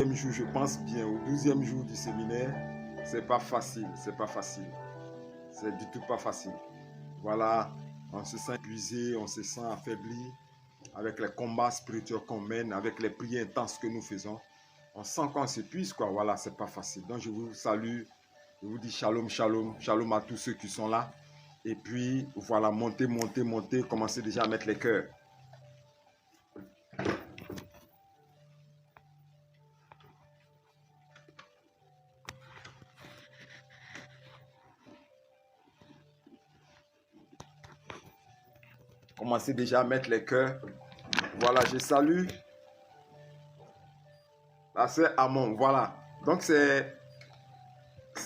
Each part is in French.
12e jour, je pense bien, au 12e jour du séminaire, c'est pas facile, c'est pas facile. C'est du tout pas facile. Voilà, on se sent épuisé, on se sent affaibli avec les combats spirituels qu'on mène, avec les prières intenses que nous faisons. On sent qu'on s'épuise, quoi. Voilà, c'est pas facile. Donc, je vous salue, je vous dis shalom, shalom, shalom à tous ceux qui sont là. Et puis, voilà, montez, montez, montez, commencez déjà à mettre les cœurs. Commencez déjà à mettre les cœurs. Voilà, je salue la sœur Amon. Voilà. Donc, c'est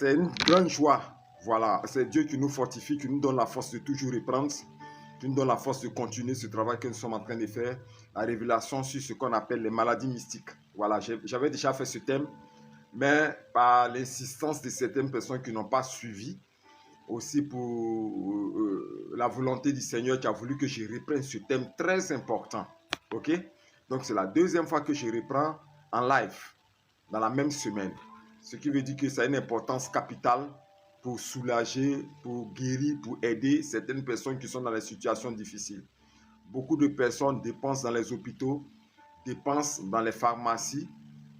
une grande joie. Voilà, c'est Dieu qui nous fortifie, qui nous donne la force de toujours reprendre, qui nous donne la force de continuer ce travail que nous sommes en train de faire, la révélation sur ce qu'on appelle les maladies mystiques. Voilà, j'avais déjà fait ce thème, mais par l'insistance de certaines personnes qui n'ont pas suivi, aussi pour la volonté du Seigneur qui a voulu que je reprenne ce thème très important. Ok? Donc, c'est la deuxième fois que je reprends en live, dans la même semaine. Ce qui veut dire que ça a une importance capitale pour soulager, pour guérir, pour aider certaines personnes qui sont dans des situations difficiles. Beaucoup de personnes dépensent dans les hôpitaux, dépensent dans les pharmacies.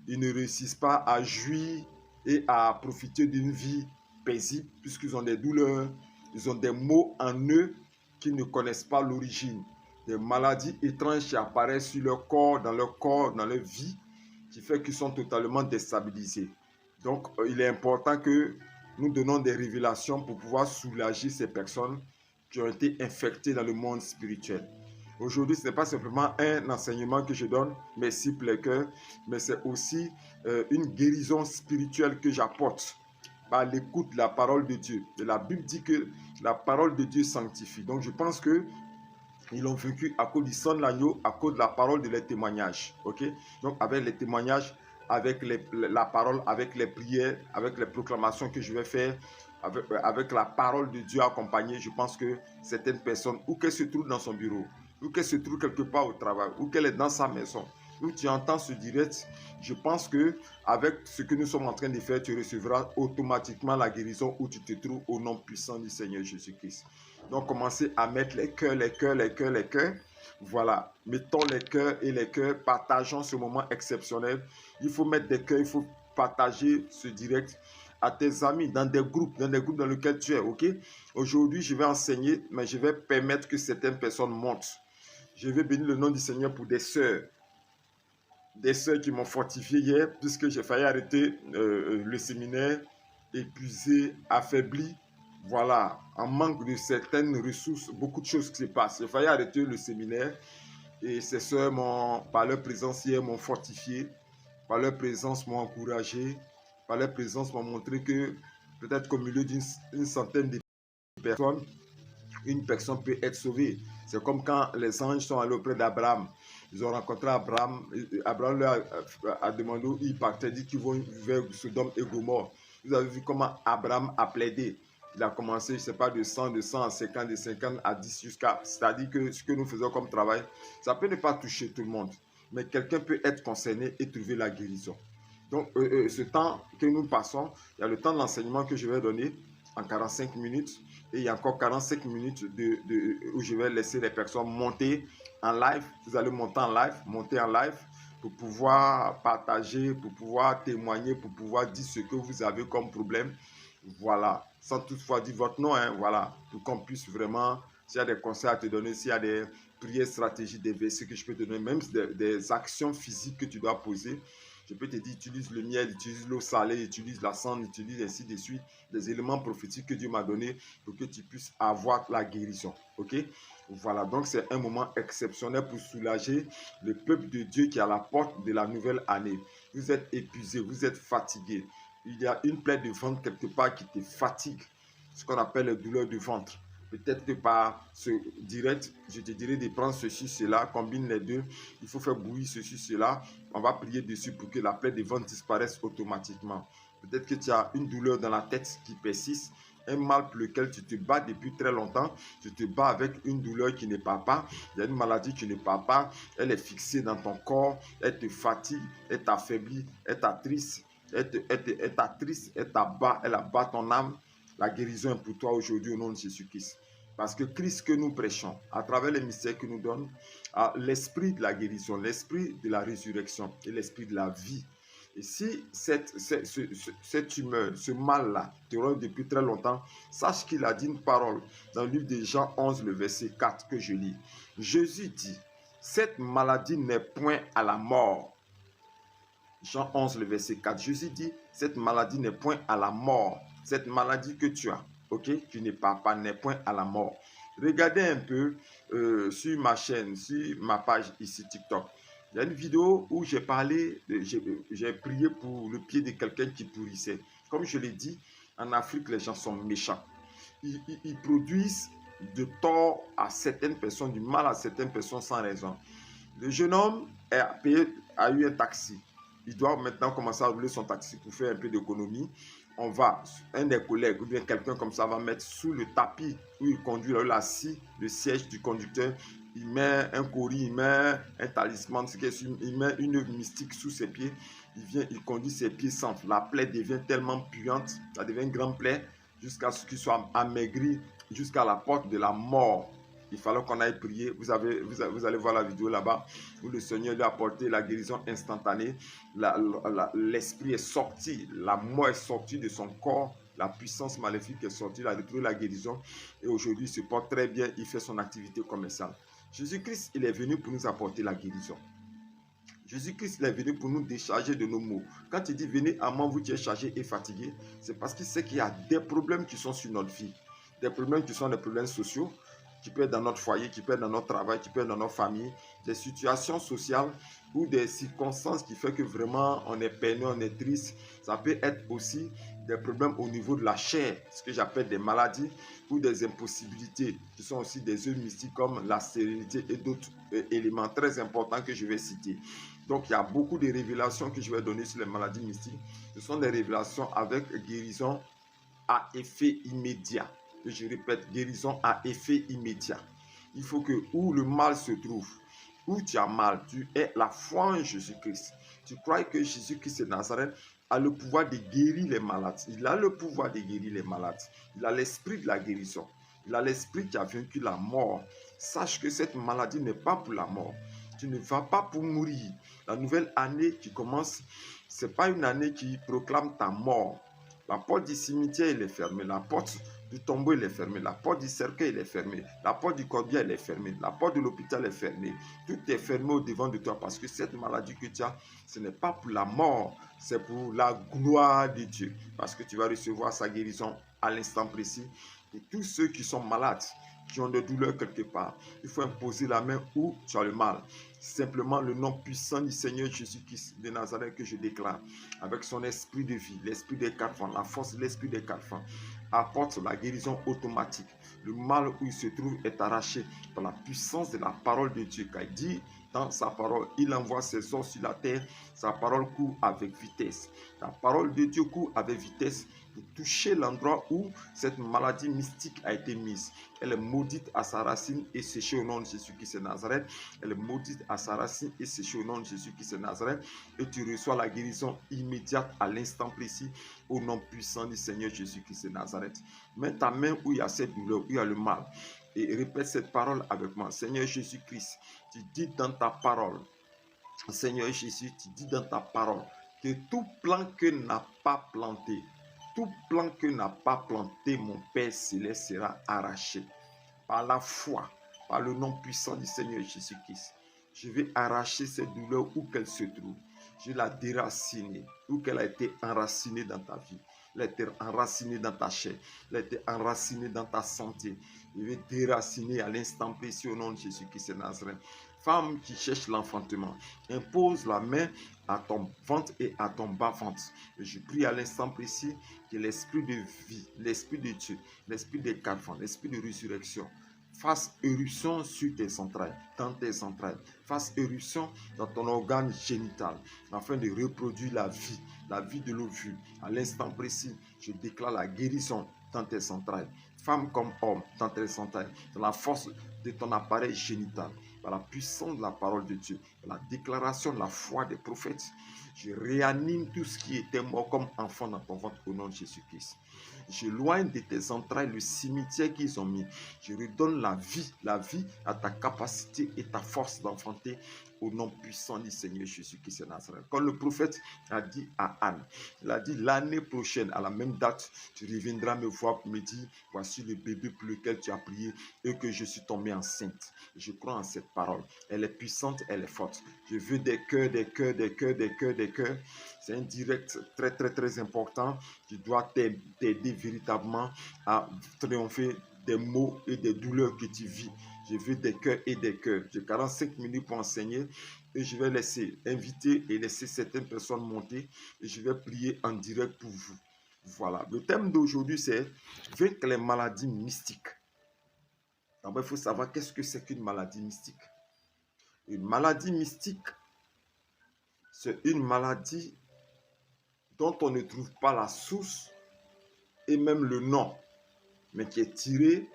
Ils ne réussissent pas à jouir et à profiter d'une vie paisible puisqu'ils ont des douleurs, ils ont des maux en eux qu'ils ne connaissent pas l'origine. Des maladies étranges qui apparaissent sur leur corps, dans leur vie, qui fait qu'ils sont totalement déstabilisés. Donc, il est important que nous donnons des révélations pour pouvoir soulager ces personnes qui ont été infectées dans le monde spirituel. Aujourd'hui, ce n'est pas simplement un enseignement que je donne, mes simples cœurs, mais c'est aussi une guérison spirituelle que j'apporte par l'écoute de la parole de Dieu. Et la Bible dit que la parole de Dieu sanctifie. Donc, je pense que ils l'ont vécu à cause du sang de l'agneau, à cause de la parole de les témoignages. Ok? Donc, avec les témoignages, avec la parole, avec les prières, avec les proclamations que je vais faire, avec la parole de Dieu accompagnée, je pense que certaines personnes, où qu'elles se trouvent dans son bureau, ou qu'elle se trouve quelque part au travail, ou qu'elle est dans sa maison, où tu entends ce direct, je pense que avec ce que nous sommes en train de faire, tu recevras automatiquement la guérison où tu te trouves au nom puissant du Seigneur Jésus-Christ. Donc, commencez à mettre les cœurs, les cœurs, les cœurs, les cœurs. Voilà, mettons les cœurs et les cœurs, partageons ce moment exceptionnel. Il faut mettre des cœurs, il faut partager ce direct à tes amis, dans des groupes dans lesquels tu es, ok? Aujourd'hui, je vais enseigner, mais je vais permettre que certaines personnes montent. Je vais bénir le nom du Seigneur pour des sœurs qui m'ont fortifié hier, puisque j'ai failli arrêter le séminaire, épuisé, affaibli, voilà, en manque de certaines ressources, beaucoup de choses qui se passent. J'ai failli arrêter le séminaire et ces sœurs, par leur présence hier, m'ont fortifié, par leur présence m'ont encouragé, par leur présence m'ont montré que peut-être qu'au milieu d'une centaine de personnes, une personne peut être sauvée. C'est comme quand les anges sont allés auprès d'Abraham. Ils ont rencontré Abraham. Abraham leur a demandé où il partait, dit qu'ils vont vers Sodome et Gomorrhe. Vous avez vu comment Abraham a plaidé. Il a commencé, je ne sais pas, de 100 à 50, de 50 à 10 jusqu'à... C'est-à-dire que ce que nous faisons comme travail, ça peut ne pas toucher tout le monde. Mais quelqu'un peut être concerné et trouver la guérison. Donc, ce temps que nous passons, il y a le temps de l'enseignement que je vais donner en 45 minutes. Et il y a encore 45 minutes où je vais laisser les personnes monter en live. Vous allez monter en live pour pouvoir partager, pour pouvoir témoigner, pour pouvoir dire ce que vous avez comme problème. Voilà, sans toutefois dire votre nom, hein, voilà, pour qu'on puisse vraiment, s'il y a des conseils à te donner, s'il y a des prières, stratégies, des versets que je peux te donner, même des actions physiques que tu dois poser. Je peux te dire, utilise le miel, utilise l'eau salée, utilise la cendre, utilise ainsi de suite, des éléments prophétiques que Dieu m'a donnés pour que tu puisses avoir la guérison. Ok? Voilà, donc c'est un moment exceptionnel pour soulager le peuple de Dieu qui est à la porte de la nouvelle année. Vous êtes épuisé, vous êtes fatigué. Il y a une plaie de ventre quelque part qui te fatigue, ce qu'on appelle les douleurs de ventre. Peut-être que par ce direct, je te dirais de prendre ceci, cela, combine les deux. Il faut faire bouillir ceci, cela. On va prier dessus pour que la plaie de ventre disparaisse automatiquement. Peut-être que tu as une douleur dans la tête qui persiste. un mal pour lequel tu te bats depuis très longtemps, tu te bats avec une douleur qui ne part pas, il y a une maladie qui ne part pas, elle est fixée dans ton corps, elle te fatigue, elle t'affaiblit, elle t'attriste, elle t'abat, elle abat ton âme. La guérison est pour toi aujourd'hui au nom de Jésus-Christ. Parce que Christ que nous prêchons, à travers les mystères qu'il nous donne, l'esprit de la guérison, l'esprit de la résurrection et l'esprit de la vie. Et si cette humeur, ce mal-là, te rend depuis très longtemps, sache qu'il a dit une parole dans le livre de Jean 11, le verset 4 que je lis. Jésus dit, cette maladie n'est point à la mort. Jean 11, le verset 4. Jésus dit, cette maladie n'est point à la mort. Cette maladie que tu as, ok, qui ne part pas, n'est point à la mort. Regardez un peu sur ma chaîne, sur ma page ici TikTok. Il y a une vidéo où j'ai parlé, j'ai prié pour le pied de quelqu'un qui pourrissait. Comme je l'ai dit, en Afrique, les gens sont méchants. Ils produisent de tort à certaines personnes, du mal à certaines personnes sans raison. Le jeune homme a eu un taxi. Il doit maintenant commencer à rouler son taxi pour faire un peu d'économie. Un des collègues ou bien quelqu'un comme ça va mettre sous le tapis où il conduit, là, l'assis, le siège du conducteur. Il met un cori, il met un talisman, il met une œuvre mystique sous ses pieds. Il conduit ses pieds sans. La plaie devient tellement puante, ça devient une grande plaie jusqu'à ce qu'il soit amaigri jusqu'à la porte de la mort. Il fallait qu'on aille prier. Vous allez voir la vidéo là-bas où le Seigneur lui a apporté la guérison instantanée. L'esprit est sorti, la mort est sortie de son corps, la puissance maléfique est sortie, il a retrouvé la guérison et aujourd'hui il se porte très bien, il fait son activité commerciale. Jésus-Christ, il est venu pour nous apporter la guérison. Jésus-Christ est venu pour nous décharger de nos maux. Quand il dit venez à moi, vous qui êtes chargés et fatigués, c'est parce qu'il sait qu'il y a des problèmes qui sont sur notre vie, des problèmes qui sont des problèmes sociaux, qui peut être dans notre foyer, qui peut être dans notre travail, qui peut être dans notre famille, des situations sociales ou des circonstances qui font que vraiment on est peiné, on est triste. Ça peut être aussi des problèmes au niveau de la chair, ce que j'appelle des maladies ou des impossibilités, qui sont aussi des œuvres mystiques comme la stérilité et d'autres éléments très importants que je vais citer. Donc il y a beaucoup de révélations que je vais donner sur les maladies mystiques. Ce sont des révélations avec guérison à effet immédiat. Je répète, guérison à effet immédiat. Il faut que où le mal se trouve, où tu as mal, tu aies la foi en Jésus-Christ. Tu crois que Jésus-Christ de Nazareth a le pouvoir de guérir les malades. Il a le pouvoir de guérir les malades. Il a l'esprit de la guérison. Il a l'esprit qui a vaincu la mort. Sache que cette maladie n'est pas pour la mort. Tu ne vas pas pour mourir. La nouvelle année qui commence, ce n'est pas une année qui proclame ta mort. La porte du cimetière, elle est fermée. La porte du tombeau, elle est fermée. La porte du cercueil, elle est fermée. La porte du corbier, elle est fermée. La porte de l'hôpital est fermée. Tout est fermé au devant de toi parce que cette maladie que tu as, ce n'est pas pour la mort, c'est pour la gloire de Dieu. Parce que tu vas recevoir sa guérison à l'instant précis. Pour tous ceux qui sont malades, qui ont des douleurs quelque part, il faut imposer la main où tu as le mal. Simplement le nom puissant du Seigneur Jésus-Christ de Nazareth que je déclare, avec son esprit de vie, l'esprit des quatre vents, la force de l'esprit des quatre vents, apporte la guérison automatique. Le mal où il se trouve est arraché par la puissance de la parole de Dieu. Car il dit dans sa parole, il envoie ses os sur la terre, sa parole court avec vitesse. La parole de Dieu court avec vitesse pour toucher l'endroit où cette maladie mystique a été mise. Elle est maudite à sa racine et séchée au nom de Jésus-Christ de Nazareth. Elle est maudite à sa racine et séchée au nom de Jésus-Christ de Nazareth. Et tu reçois la guérison immédiate à l'instant précis au nom puissant du Seigneur Jésus-Christ de Nazareth. Mets ta main où il y a cette douleur, où il y a le mal. Et répète cette parole avec moi. Seigneur Jésus-Christ, tu dis dans ta parole, Seigneur Jésus, tu dis dans ta parole que tout plan que n'a pas planté, tout plan que n'a pas planté mon Père Céleste sera arraché. Par la foi, par le nom puissant du Seigneur Jésus-Christ, je vais arracher cette douleur où qu'elle se trouve. Je vais la déraciner, où qu'elle a été enracinée dans ta vie. Elle a été enracinée dans ta chair. Elle a été enracinée dans ta santé. Je vais déraciner à l'instant précis au nom de Jésus-Christ de Nazareth. Femme qui cherche l'enfantement, impose la main à ton ventre et à ton bas-ventre. Je prie à l'instant précis que l'esprit de vie, l'esprit de Dieu, l'esprit des quatre vents, l'esprit de résurrection, fasse éruption sur tes entrailles, dans tes entrailles, fasse éruption dans ton organe génital, afin de reproduire la vie de l'ovule. À l'instant précis, je déclare la guérison dans tes entrailles. Femme comme homme dans tes entrailles. Dans la force de ton appareil génital. Par la puissance de la parole de Dieu. Par la déclaration de la foi des prophètes. Je réanime tout ce qui était mort comme enfant dans ton ventre au nom de Jésus-Christ. J'éloigne de tes entrailles le cimetière qu'ils ont mis. Je redonne la vie à ta capacité et ta force d'enfanter au nom puissant du Seigneur Jésus-Christ de Nazareth. Quand le prophète a dit à Anne, il a dit l'année prochaine, à la même date, tu reviendras me voir pour me dire, voici le bébé pour lequel tu as prié et que je suis tombée enceinte. Je crois en cette parole. Elle est puissante, elle est forte. Je veux des cœurs, des cœurs, des cœurs, des cœurs, des cœurs. C'est un direct très, très, très important qui doit t'aider véritablement à triompher des maux et des douleurs que tu vis. Je veux des cœurs et des cœurs. J'ai 45 minutes pour enseigner et je vais laisser inviter et laisser certaines personnes monter et je vais prier en direct pour vous. Voilà. Le thème d'aujourd'hui, c'est vaincre les maladies mystiques. D'abord, il faut savoir qu'est-ce que c'est qu'une maladie mystique. Une maladie mystique, c'est une maladie dont on ne trouve pas la source et même le nom, mais qui est tirée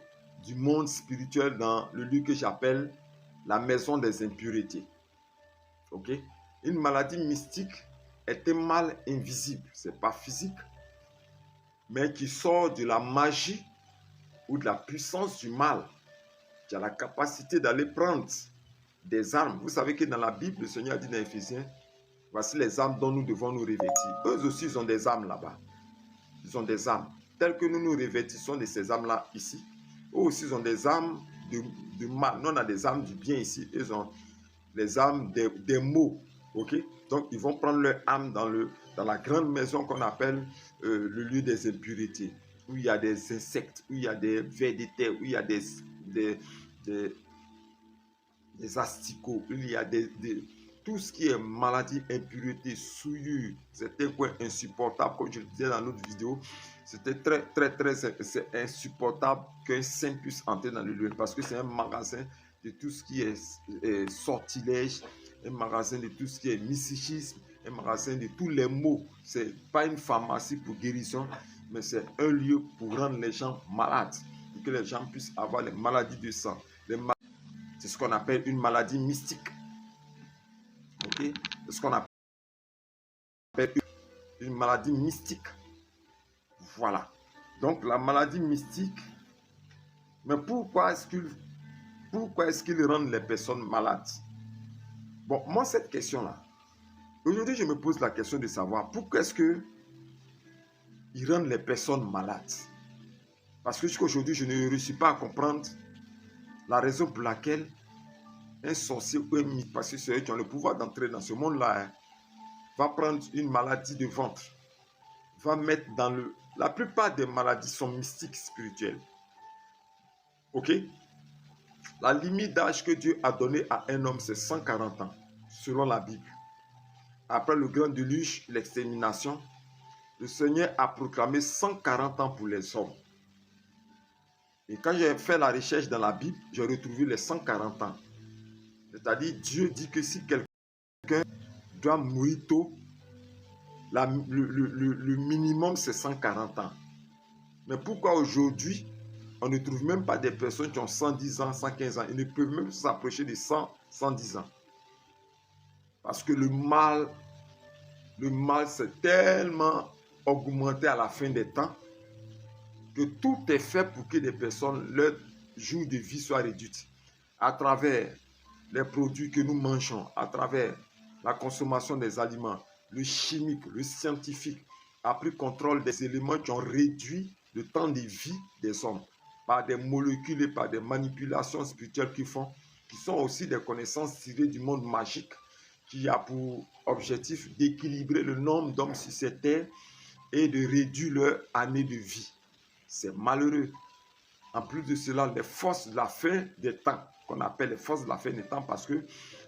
du monde spirituel dans le lieu que j'appelle la maison des impuretés. Ok? Une maladie mystique est un mal invisible, c'est pas physique, mais qui sort de la magie ou de la puissance du mal, qui a la capacité d'aller prendre des armes. Vous savez que dans la Bible, le Seigneur a dit dans Éphésiens, voici les armes dont nous devons nous revêtir. Eux aussi, ils ont des armes là-bas. Ils ont des armes. Telles que nous nous revêtissons de ces armes-là ici. Eux aussi, ils ont des armes de mal. Nous, on a des armes du bien ici. Ils ont les armes des maux. Ok? Donc, ils vont prendre leurs armes dans la grande maison qu'on appelle le lieu des impuretés. Où il y a des insectes, où il y a des vers de terre, où il y a des asticots, où il y a tout ce qui est maladie, impureté, souillure, c'est un coin insupportable. Comme je le disais dans notre vidéo, c'était c'est insupportable qu'un saint puisse entrer dans le lieu parce que c'est un magasin de tout ce qui est sortilège, un magasin de tout ce qui est mysticisme, un magasin de tous les maux. C'est pas une pharmacie pour guérison, mais c'est un lieu pour rendre les gens malades, pour que les gens puissent avoir les maladies de sang. C'est ce qu'on appelle une maladie mystique. Okay? C'est ce qu'on appelle une maladie mystique. Voilà. Donc la maladie mystique, mais pourquoi est-ce qu'ils rendent les personnes malades? Bon, moi cette question-là, aujourd'hui je me pose la question de savoir pourquoi est-ce qu'ils rendent les personnes malades? Parce que jusqu'à aujourd'hui je ne réussis pas à comprendre la raison pour laquelle un sorcier ou un mythe, parce que c'est eux qui ont le pouvoir d'entrer dans ce monde-là, va prendre une maladie de ventre, va mettre dans le... La plupart des maladies sont mystiques, spirituelles. Ok? La limite d'âge que Dieu a donnée à un homme, c'est 140 ans, selon la Bible. Après le grand déluge, l'extermination, le Seigneur a proclamé 140 ans pour les hommes. Et quand j'ai fait la recherche dans la Bible, j'ai retrouvé les 140 ans. C'est-à-dire, Dieu dit que si quelqu'un doit mourir tôt, le minimum c'est 140 ans. Mais pourquoi aujourd'hui, on ne trouve même pas des personnes qui ont 110 ans, 115 ans? Ils ne peuvent même s'approcher de 100, 110 ans. Parce que le mal s'est tellement augmenté à la fin des temps que tout est fait pour que des personnes, leur jour de vie soit réduite. À travers les produits que nous mangeons, à travers la consommation des aliments, le chimique, le scientifique a pris contrôle des éléments qui ont réduit le temps de vie des hommes par des molécules et par des manipulations spirituelles qu'ils font, qui sont aussi des connaissances tirées du monde magique, qui a pour objectif d'équilibrer le nombre d'hommes sur cette terre et de réduire leur année de vie. C'est malheureux. En plus de cela, les forces de la fin des temps, qu'on appelle les forces de la fin des temps, parce que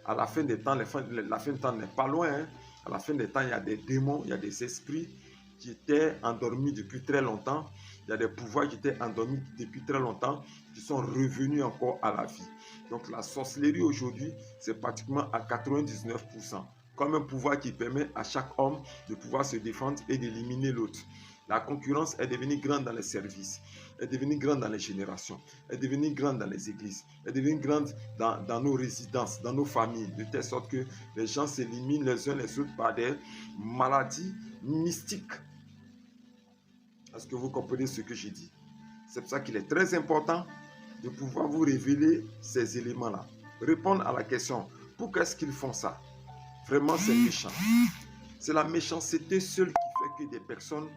à la fin des temps, la fin des temps n'est pas loin. Hein. À la fin des temps, il y a des démons, il y a des esprits qui étaient endormis depuis très longtemps. Il y a des pouvoirs qui étaient endormis depuis très longtemps, qui sont revenus encore à la vie. Donc la sorcellerie aujourd'hui, c'est pratiquement à 99%. Comme un pouvoir qui permet à chaque homme de pouvoir se défendre et d'éliminer l'autre. La concurrence est devenue grande dans les services, est devenue grande dans les générations, est devenue grande dans les églises, est devenue grande dans nos résidences, dans nos familles, de telle sorte que les gens s'éliminent les uns les autres par des maladies mystiques. Est-ce que vous comprenez ce que j'ai dit? C'est pour ça qu'il est très important de pouvoir vous révéler ces éléments-là. Répondre à la question, pourquoi est-ce qu'ils font ça? Vraiment, c'est méchant. C'est la méchanceté seule qui fait que des personnes,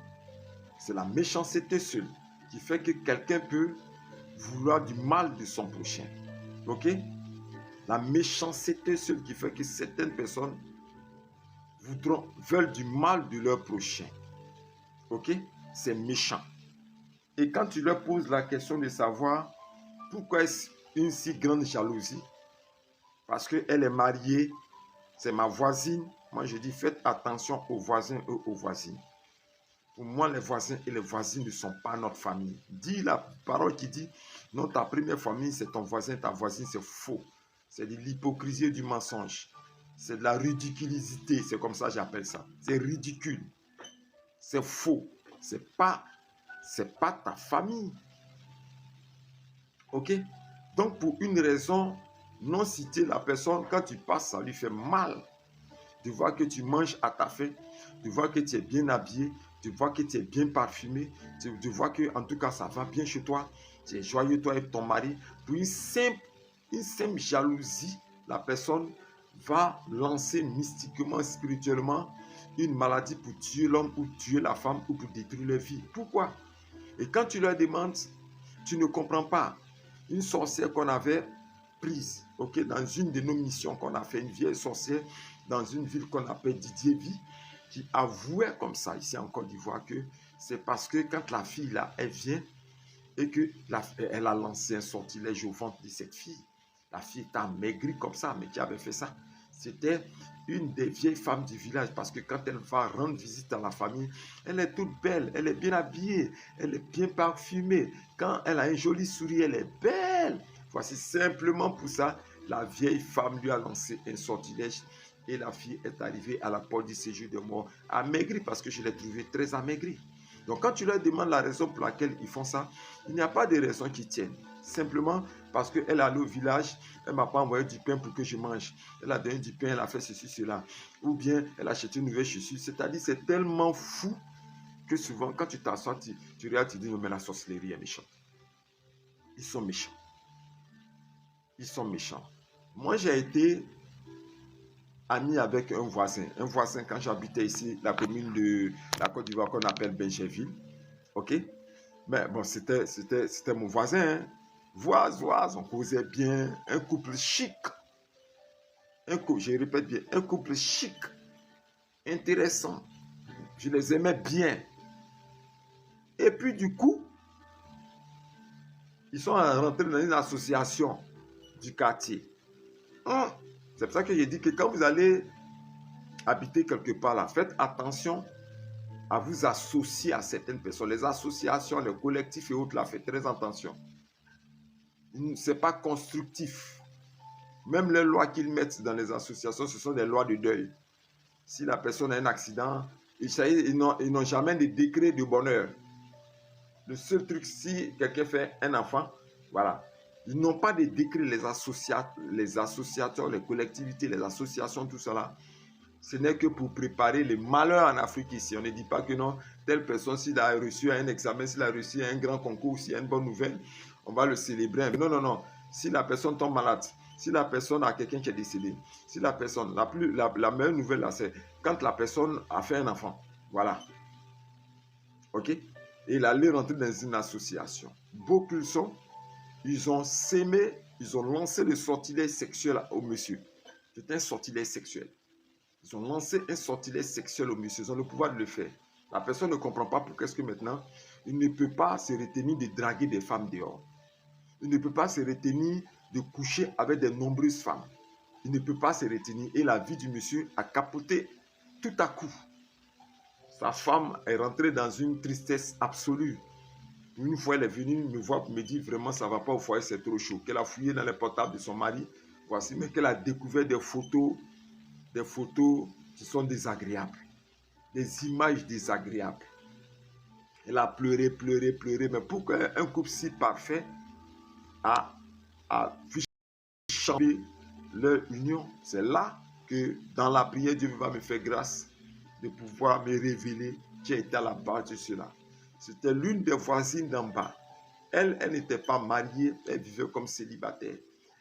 c'est la méchanceté seule qui fait que quelqu'un peut vouloir du mal de son prochain. Ok? La méchanceté seule qui fait que certaines personnes veulent du mal de leur prochain. Ok? C'est méchant. Et quand tu leur poses la question de savoir pourquoi est-ce une si grande jalousie, parce qu'elle est mariée, c'est ma voisine. Moi, je dis, faites attention aux voisins et aux voisines. Pour moi, les voisins et les voisines ne sont pas notre famille. Dis la parole qui dit, non, ta première famille, c'est ton voisin, ta voisine, c'est faux. C'est de l'hypocrisie et du mensonge. C'est de la ridiculité, c'est comme ça que j'appelle ça. C'est ridicule. C'est faux. C'est pas ta famille. Ok? Donc, pour une raison non citée, la personne, quand tu passes, ça lui fait mal. De voir que tu manges à ta faim, de voir que tu es bien habillé, de voir que tu es bien parfumé, de voir que, en tout cas, ça va bien chez toi, tu es joyeux, toi et ton mari. Pour une simple jalousie, la personne va lancer mystiquement, spirituellement, une maladie pour tuer l'homme ou tuer la femme ou pour détruire leur vie. Pourquoi? Et quand tu leur demandes, tu ne comprends pas. Une sorcière qu'on avait prise, ok, dans une de nos missions qu'on a fait, une vieille sorcière dans une ville qu'on appelle Didier-Vie, qui avouait comme ça ici en Côte d'Ivoire que c'est parce que quand la fille là, elle vient et qu'elle a lancé un sortilège au ventre de cette fille, la fille était amaigrie comme ça, mais qui avait fait ça? C'était une des vieilles femmes du village, parce que quand elle va rendre visite à la famille, elle est toute belle, elle est bien habillée, elle est bien parfumée. Quand elle a un joli sourire, elle est belle. Voici simplement pour ça, la vieille femme lui a lancé un sortilège et la fille est arrivée à la porte du séjour de mort, amaigrie, parce que je l'ai trouvée très amaigrie. Donc quand tu leur demandes la raison pour laquelle ils font ça, il n'y a pas de raison qui tienne. Simplement parce qu'elle est allée au village, elle ne m'a pas envoyé du pain pour que je mange. Elle a donné du pain, elle a fait ceci, cela. Ou bien elle a acheté une nouvelle chaussure. C'est-à-dire c'est tellement fou que souvent quand tu t'assois, tu regardes, tu dis non mais la sorcellerie est méchante. Ils sont méchants. Ils sont méchants. Moi j'ai été ami avec un voisin. Un voisin quand j'habitais ici, la commune de la Côte d'Ivoire qu'on appelle Benjerville. Ok? Mais bon, c'était mon voisin. Hein? Voise, on causait bien. Un couple chic. Je répète bien, un couple chic. Intéressant. Je les aimais bien. Et puis du coup, ils sont rentrés dans une association du quartier. C'est pour ça que j'ai dit que quand vous allez habiter quelque part là, faites attention à vous associer à certaines personnes. Les associations, les collectifs et autres là, faites très attention. Ce n'est pas constructif. Même les lois qu'ils mettent dans les associations, ce sont des lois de deuil. Si la personne a un accident, ils n'ont jamais de décret de bonheur. Le seul truc, si quelqu'un fait un enfant, voilà. Ils n'ont pas de décret, les associations, les collectivités, les associations, tout cela. Ce n'est que pour préparer les malheurs en Afrique ici. On ne dit pas que non, telle personne, s'il a reçu un examen, s'il a reçu un grand concours, s'il y a une bonne nouvelle, on va le célébrer. Non, non, non. Si la personne tombe malade, si la personne a quelqu'un qui est décédé, si la personne, la meilleure nouvelle, là, c'est quand la personne a fait un enfant. Voilà. OK? Et il allait rentrer dans une association. Beaucoup sont, ils ont sémé, ils ont lancé le sortilège sexuel au monsieur. C'est un sortilège sexuel. Ils ont lancé un sortilège sexuel au monsieur. Ils ont le pouvoir de le faire. La personne ne comprend pas pourquoi est-ce que maintenant, il ne peut pas se retenir de draguer des femmes dehors. Il ne peut pas se retenir de coucher avec de nombreuses femmes. Il ne peut pas se retenir. Et la vie du monsieur a capoté tout à coup. Sa femme est rentrée dans une tristesse absolue. Une fois, elle est venue me voir pour me dire vraiment ça ne va pas au foyer, c'est trop chaud. Qu'elle a fouillé dans les portables de son mari. Voici, mais qu'elle a découvert des photos qui sont désagréables. Des images désagréables. Elle a pleuré, pleuré, pleuré. Mais pour qu'un couple si parfait a pu changer leur union, c'est là que dans la prière, Dieu va me faire grâce de pouvoir me révéler qui a été à la base de cela. C'était l'une des voisines d'en bas. Elle n'était pas mariée, elle vivait comme célibataire.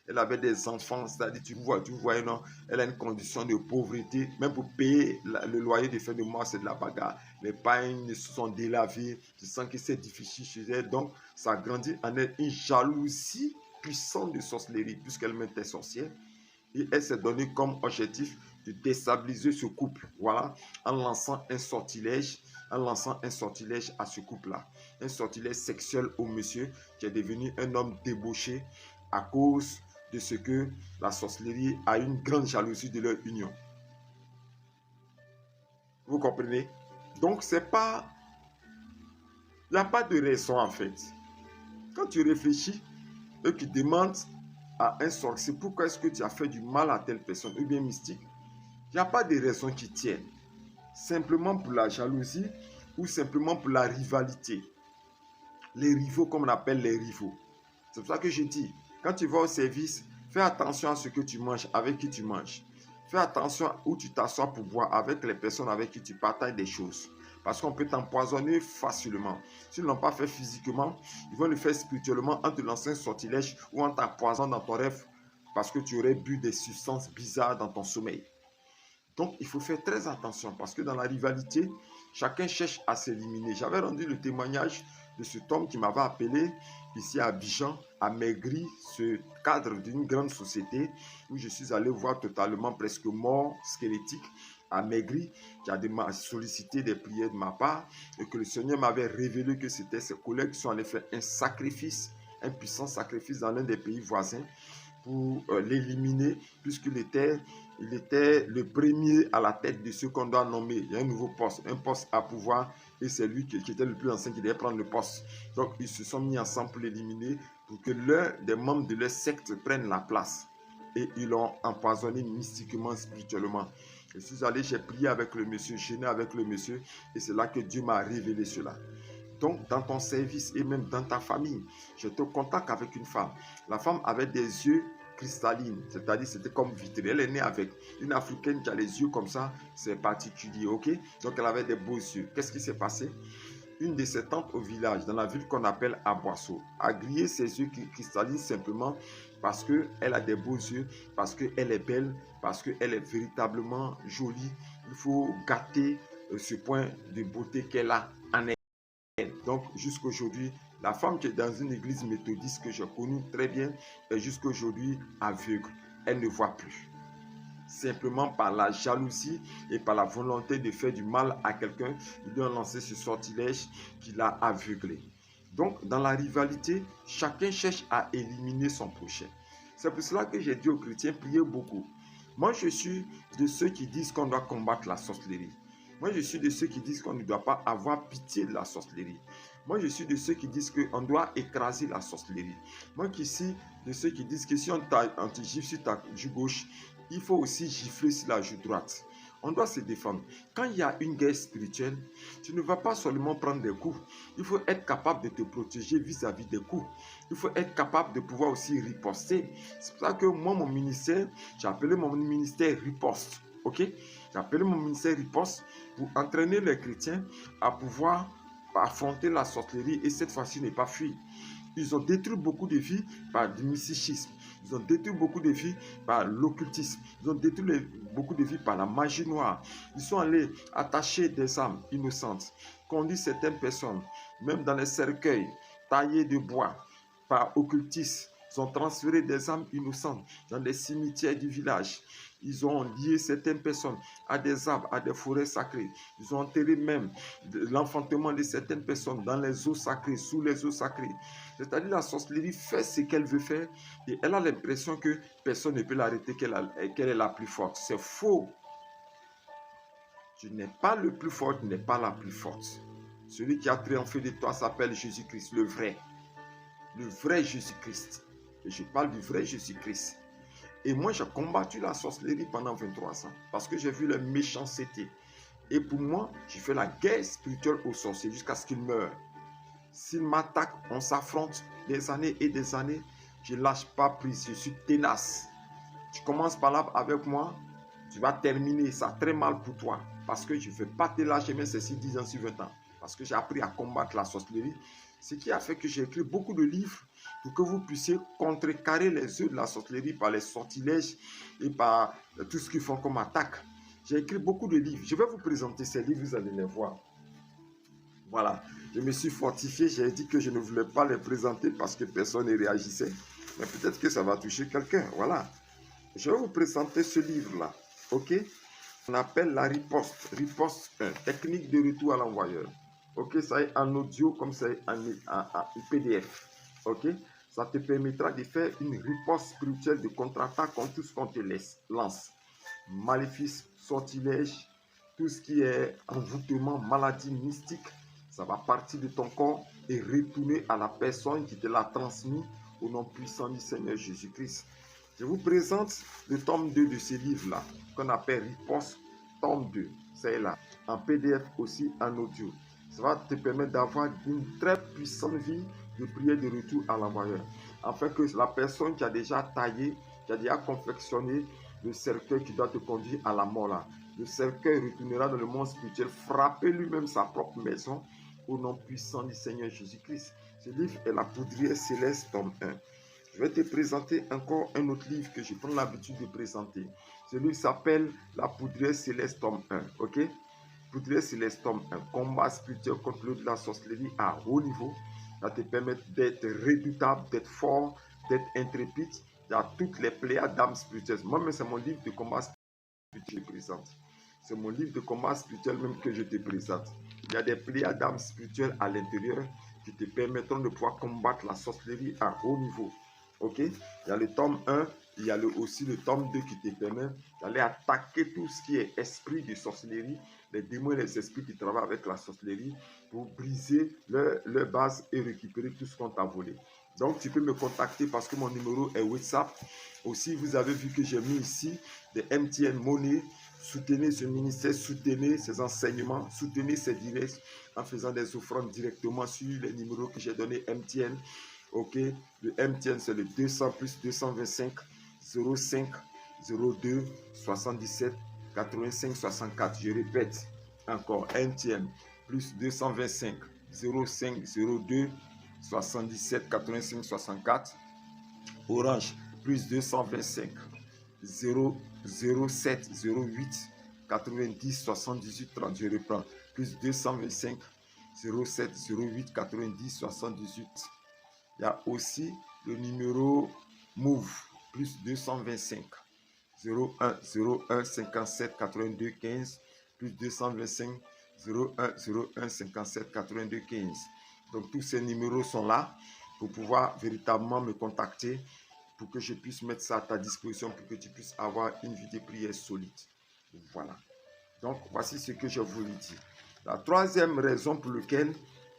Elle avait des enfants, c'est-à-dire, tu vois, non, elle a une condition de pauvreté. Même pour payer le loyer de fin de mois, c'est de la bagarre. Les pains se sont délavés. Tu sens que c'est difficile chez elle. Donc, ça a grandi en elle une jalousie puissante de sorcellerie, puisqu'elle-même était sorcière. Et elle s'est donné comme objectif de déstabiliser ce couple. Voilà, en lançant un sortilège à ce couple-là. Un sortilège sexuel au monsieur qui est devenu un homme débauché à cause de ce que la sorcellerie a une grande jalousie de leur union. Vous comprenez? Donc, c'est pas... Il n'y a pas de raison en fait. Quand tu réfléchis, eux qui demandent à un sorcier pourquoi est-ce que tu as fait du mal à telle personne, ou bien mystique, il n'y a pas de raison qui tienne. Simplement pour la jalousie ou simplement pour la rivalité. Les rivaux, comme on appelle les rivaux. C'est pour ça que je dis, quand tu vas au service, fais attention à ce que tu manges, avec qui tu manges. Fais attention où tu t'assois pour boire avec les personnes avec qui tu partages des choses. Parce qu'on peut t'empoisonner facilement. S'ils ne l'ont pas fait physiquement, ils vont le faire spirituellement en te lançant un sortilège ou en t'empoisonnant dans ton rêve parce que tu aurais bu des substances bizarres dans ton sommeil. Donc, il faut faire très attention parce que dans la rivalité, chacun cherche à s'éliminer. J'avais rendu le témoignage de cet homme qui m'avait appelé ici à Abidjan, à Maigri, ce cadre d'une grande société où je suis allé voir totalement presque mort, squelettique, à Maigri, qui a sollicité des prières de ma part et que le Seigneur m'avait révélé que c'était ses collègues qui sont allés faire un sacrifice, un puissant sacrifice dans l'un des pays voisins pour l'éliminer puisqu'il était le premier à la tête de ce qu'on doit nommer. Il y a un nouveau poste, un poste à pouvoir et c'est lui qui était le plus ancien qui devait prendre le poste. Donc ils se sont mis ensemble pour l'éliminer pour que l'un des membres de leur secte prenne la place. Et ils l'ont empoisonné mystiquement, spirituellement. Je suis allé, j'ai prié avec le monsieur, j'ai né avec le monsieur et c'est là que Dieu m'a révélé cela. Donc, dans ton service et même dans ta famille, j'étais au contact avec une femme. La femme avait des yeux cristallines, c'est-à-dire c'était comme vitré. Elle est née avec une Africaine qui a les yeux comme ça, c'est particulier, ok? Donc, elle avait des beaux yeux. Qu'est-ce qui s'est passé? Une de ses tantes au village, dans la ville qu'on appelle Aboisseau, a grillé ses yeux cristallines simplement parce qu'elle a des beaux yeux, parce qu'elle est belle, parce qu'elle est véritablement jolie. Il faut gâter ce point de beauté qu'elle a en elle. Donc, jusqu'à aujourd'hui, la femme qui est dans une église méthodiste que j'ai connue très bien est jusqu'à aujourd'hui aveugle. Elle ne voit plus. Simplement par la jalousie et par la volonté de faire du mal à quelqu'un, ils lui ont lancé ce sortilège qui l'a aveuglé. Donc, dans la rivalité, chacun cherche à éliminer son prochain. C'est pour cela que j'ai dit aux chrétiens, priez beaucoup. Moi, je suis de ceux qui disent qu'on doit combattre la sorcellerie. Moi, je suis de ceux qui disent qu'on ne doit pas avoir pitié de la sorcellerie. Moi, je suis de ceux qui disent qu'on doit écraser la sorcellerie. Moi, qui suis de ceux qui disent que si on te gifle sur ta joue gauche, il faut aussi gifler sur la joue droite. On doit se défendre. Quand il y a une guerre spirituelle, tu ne vas pas seulement prendre des coups. Il faut être capable de te protéger vis-à-vis des coups. Il faut être capable de pouvoir aussi riposter. C'est pour ça que moi, mon ministère, j'ai appelé mon ministère riposte. Ok? J'ai appelé mon ministère riposte pour entraîner les chrétiens à pouvoir affronter la sorcellerie et cette fois-ci ne pas fuir. Ils ont détruit beaucoup de vies par du mysticisme. Ils ont détruit beaucoup de vies par l'occultisme. Ils ont détruit beaucoup de vies par la magie noire. Ils sont allés attacher des âmes innocentes, conduire certaines personnes, même dans les cercueils taillés de bois par occultisme. Ils ont transféré des âmes innocentes dans les cimetières du village. Ils ont lié certaines personnes à des arbres, à des forêts sacrées. Ils ont enterré même l'enfantement de certaines personnes dans les eaux sacrées, sous les eaux sacrées. C'est-à-dire la sorcellerie fait ce qu'elle veut faire et elle a l'impression que personne ne peut l'arrêter, qu'elle est la plus forte. C'est faux. Tu n'es pas le plus fort, tu n'es pas la plus forte. Celui qui a triomphé de toi s'appelle Jésus-Christ, le vrai. Le vrai Jésus-Christ. Et je parle du vrai Jésus-Christ. Et moi, j'ai combattu la sorcellerie pendant 23 ans parce que j'ai vu la méchanceté. Et pour moi, je fais la guerre spirituelle aux sorciers jusqu'à ce qu'ils meurent. S'ils m'attaquent, on s'affronte des années et des années. Je ne lâche pas prise, je suis tenace. Tu commences par là avec moi, tu vas terminer ça très mal pour toi. Parce que je ne vais pas te lâcher, même c'est si 10 ans, sur 20 ans. Parce que j'ai appris à combattre la sorcellerie. Ce qui a fait que j'ai écrit beaucoup de livres pour que vous puissiez contrecarrer les œufs de la sorcellerie par les sortilèges et par tout ce qu'ils font comme attaque. J'ai écrit beaucoup de livres. Je vais vous présenter ces livres, vous allez les voir. Voilà, je me suis fortifié, j'ai dit que je ne voulais pas les présenter parce que personne ne réagissait. Mais peut-être que ça va toucher quelqu'un, voilà. Je vais vous présenter ce livre-là, ok? On appelle la riposte, riposte 1, technique de retour à l'envoyeur. Ok, ça est en audio comme ça est en PDF, ok? Ça te permettra de faire une riposte spirituelle de contre-attaque contre tout ce qu'on te lance. Maléfice, sortilège, tout ce qui est envoûtement, maladie mystique, ça va partir de ton corps et retourner à la personne qui te l'a transmis au nom puissant du Seigneur Jésus-Christ. Je vous présente le tome 2 de ce livre-là, qu'on appelle Riposte, tome 2. C'est là, en PDF aussi, en audio. Ça va te permettre d'avoir une très puissante vie de prière de retour à l'envoyeur. Afin que la personne qui a déjà taillé, qui a déjà confectionné le cercueil qui doit te conduire à la mort là, le cercueil retournera dans le monde spirituel, frapper lui-même sa propre maison au nom puissant du Seigneur Jésus-Christ. Ce livre est la poudrière céleste, tome 1. Je vais te présenter encore un autre livre que je prends l'habitude de présenter. Ce livre s'appelle La poudrière céleste, tome 1. Ok? Poudrière céleste, tome 1. Combat spirituel contre de la sorcellerie à haut niveau. Ça te permet d'être redoutable, d'être fort, d'être intrépide. Il y a toutes les pléiades d'âmes spirituelles. Moi-même, c'est mon livre de combat spirituel que je présente. C'est mon livre de combat spirituel même que je te présente. Il y a des pléiades d'âmes spirituelles à l'intérieur qui te permettront de pouvoir combattre la sorcellerie à haut niveau. Ok? Il y a le tome 1, il y a aussi le tome 2 qui te permet d'aller attaquer tout ce qui est esprit de sorcellerie, les démons et les esprits qui travaillent avec la sorcellerie pour briser leur base et récupérer tout ce qu'on t'a volé. Donc, tu peux me contacter parce que mon numéro est WhatsApp. Aussi, vous avez vu que j'ai mis ici des MTN Money. Soutenez ce ministère, soutenez ses enseignements, soutenez ses directs en faisant des offrandes directement sur les numéros que j'ai donnés MTN. Ok, le MTN c'est le 200 plus 225 05 02 77 85 64. Je répète encore, MTN plus 225 05 02 77 85 64. Orange plus 225 007 08 90 78 30. Je reprends, plus 225 07 08 90 78. Il y a aussi le numéro Move, plus 225 01 01 57 82 15, plus 225 01 01 57 82 15. Donc tous ces numéros sont là pour pouvoir véritablement me contacter pour que je puisse mettre ça à ta disposition pour que tu puisses avoir une vie de prière solide. Voilà. Donc voici ce que je voulais dire. La troisième raison pour laquelle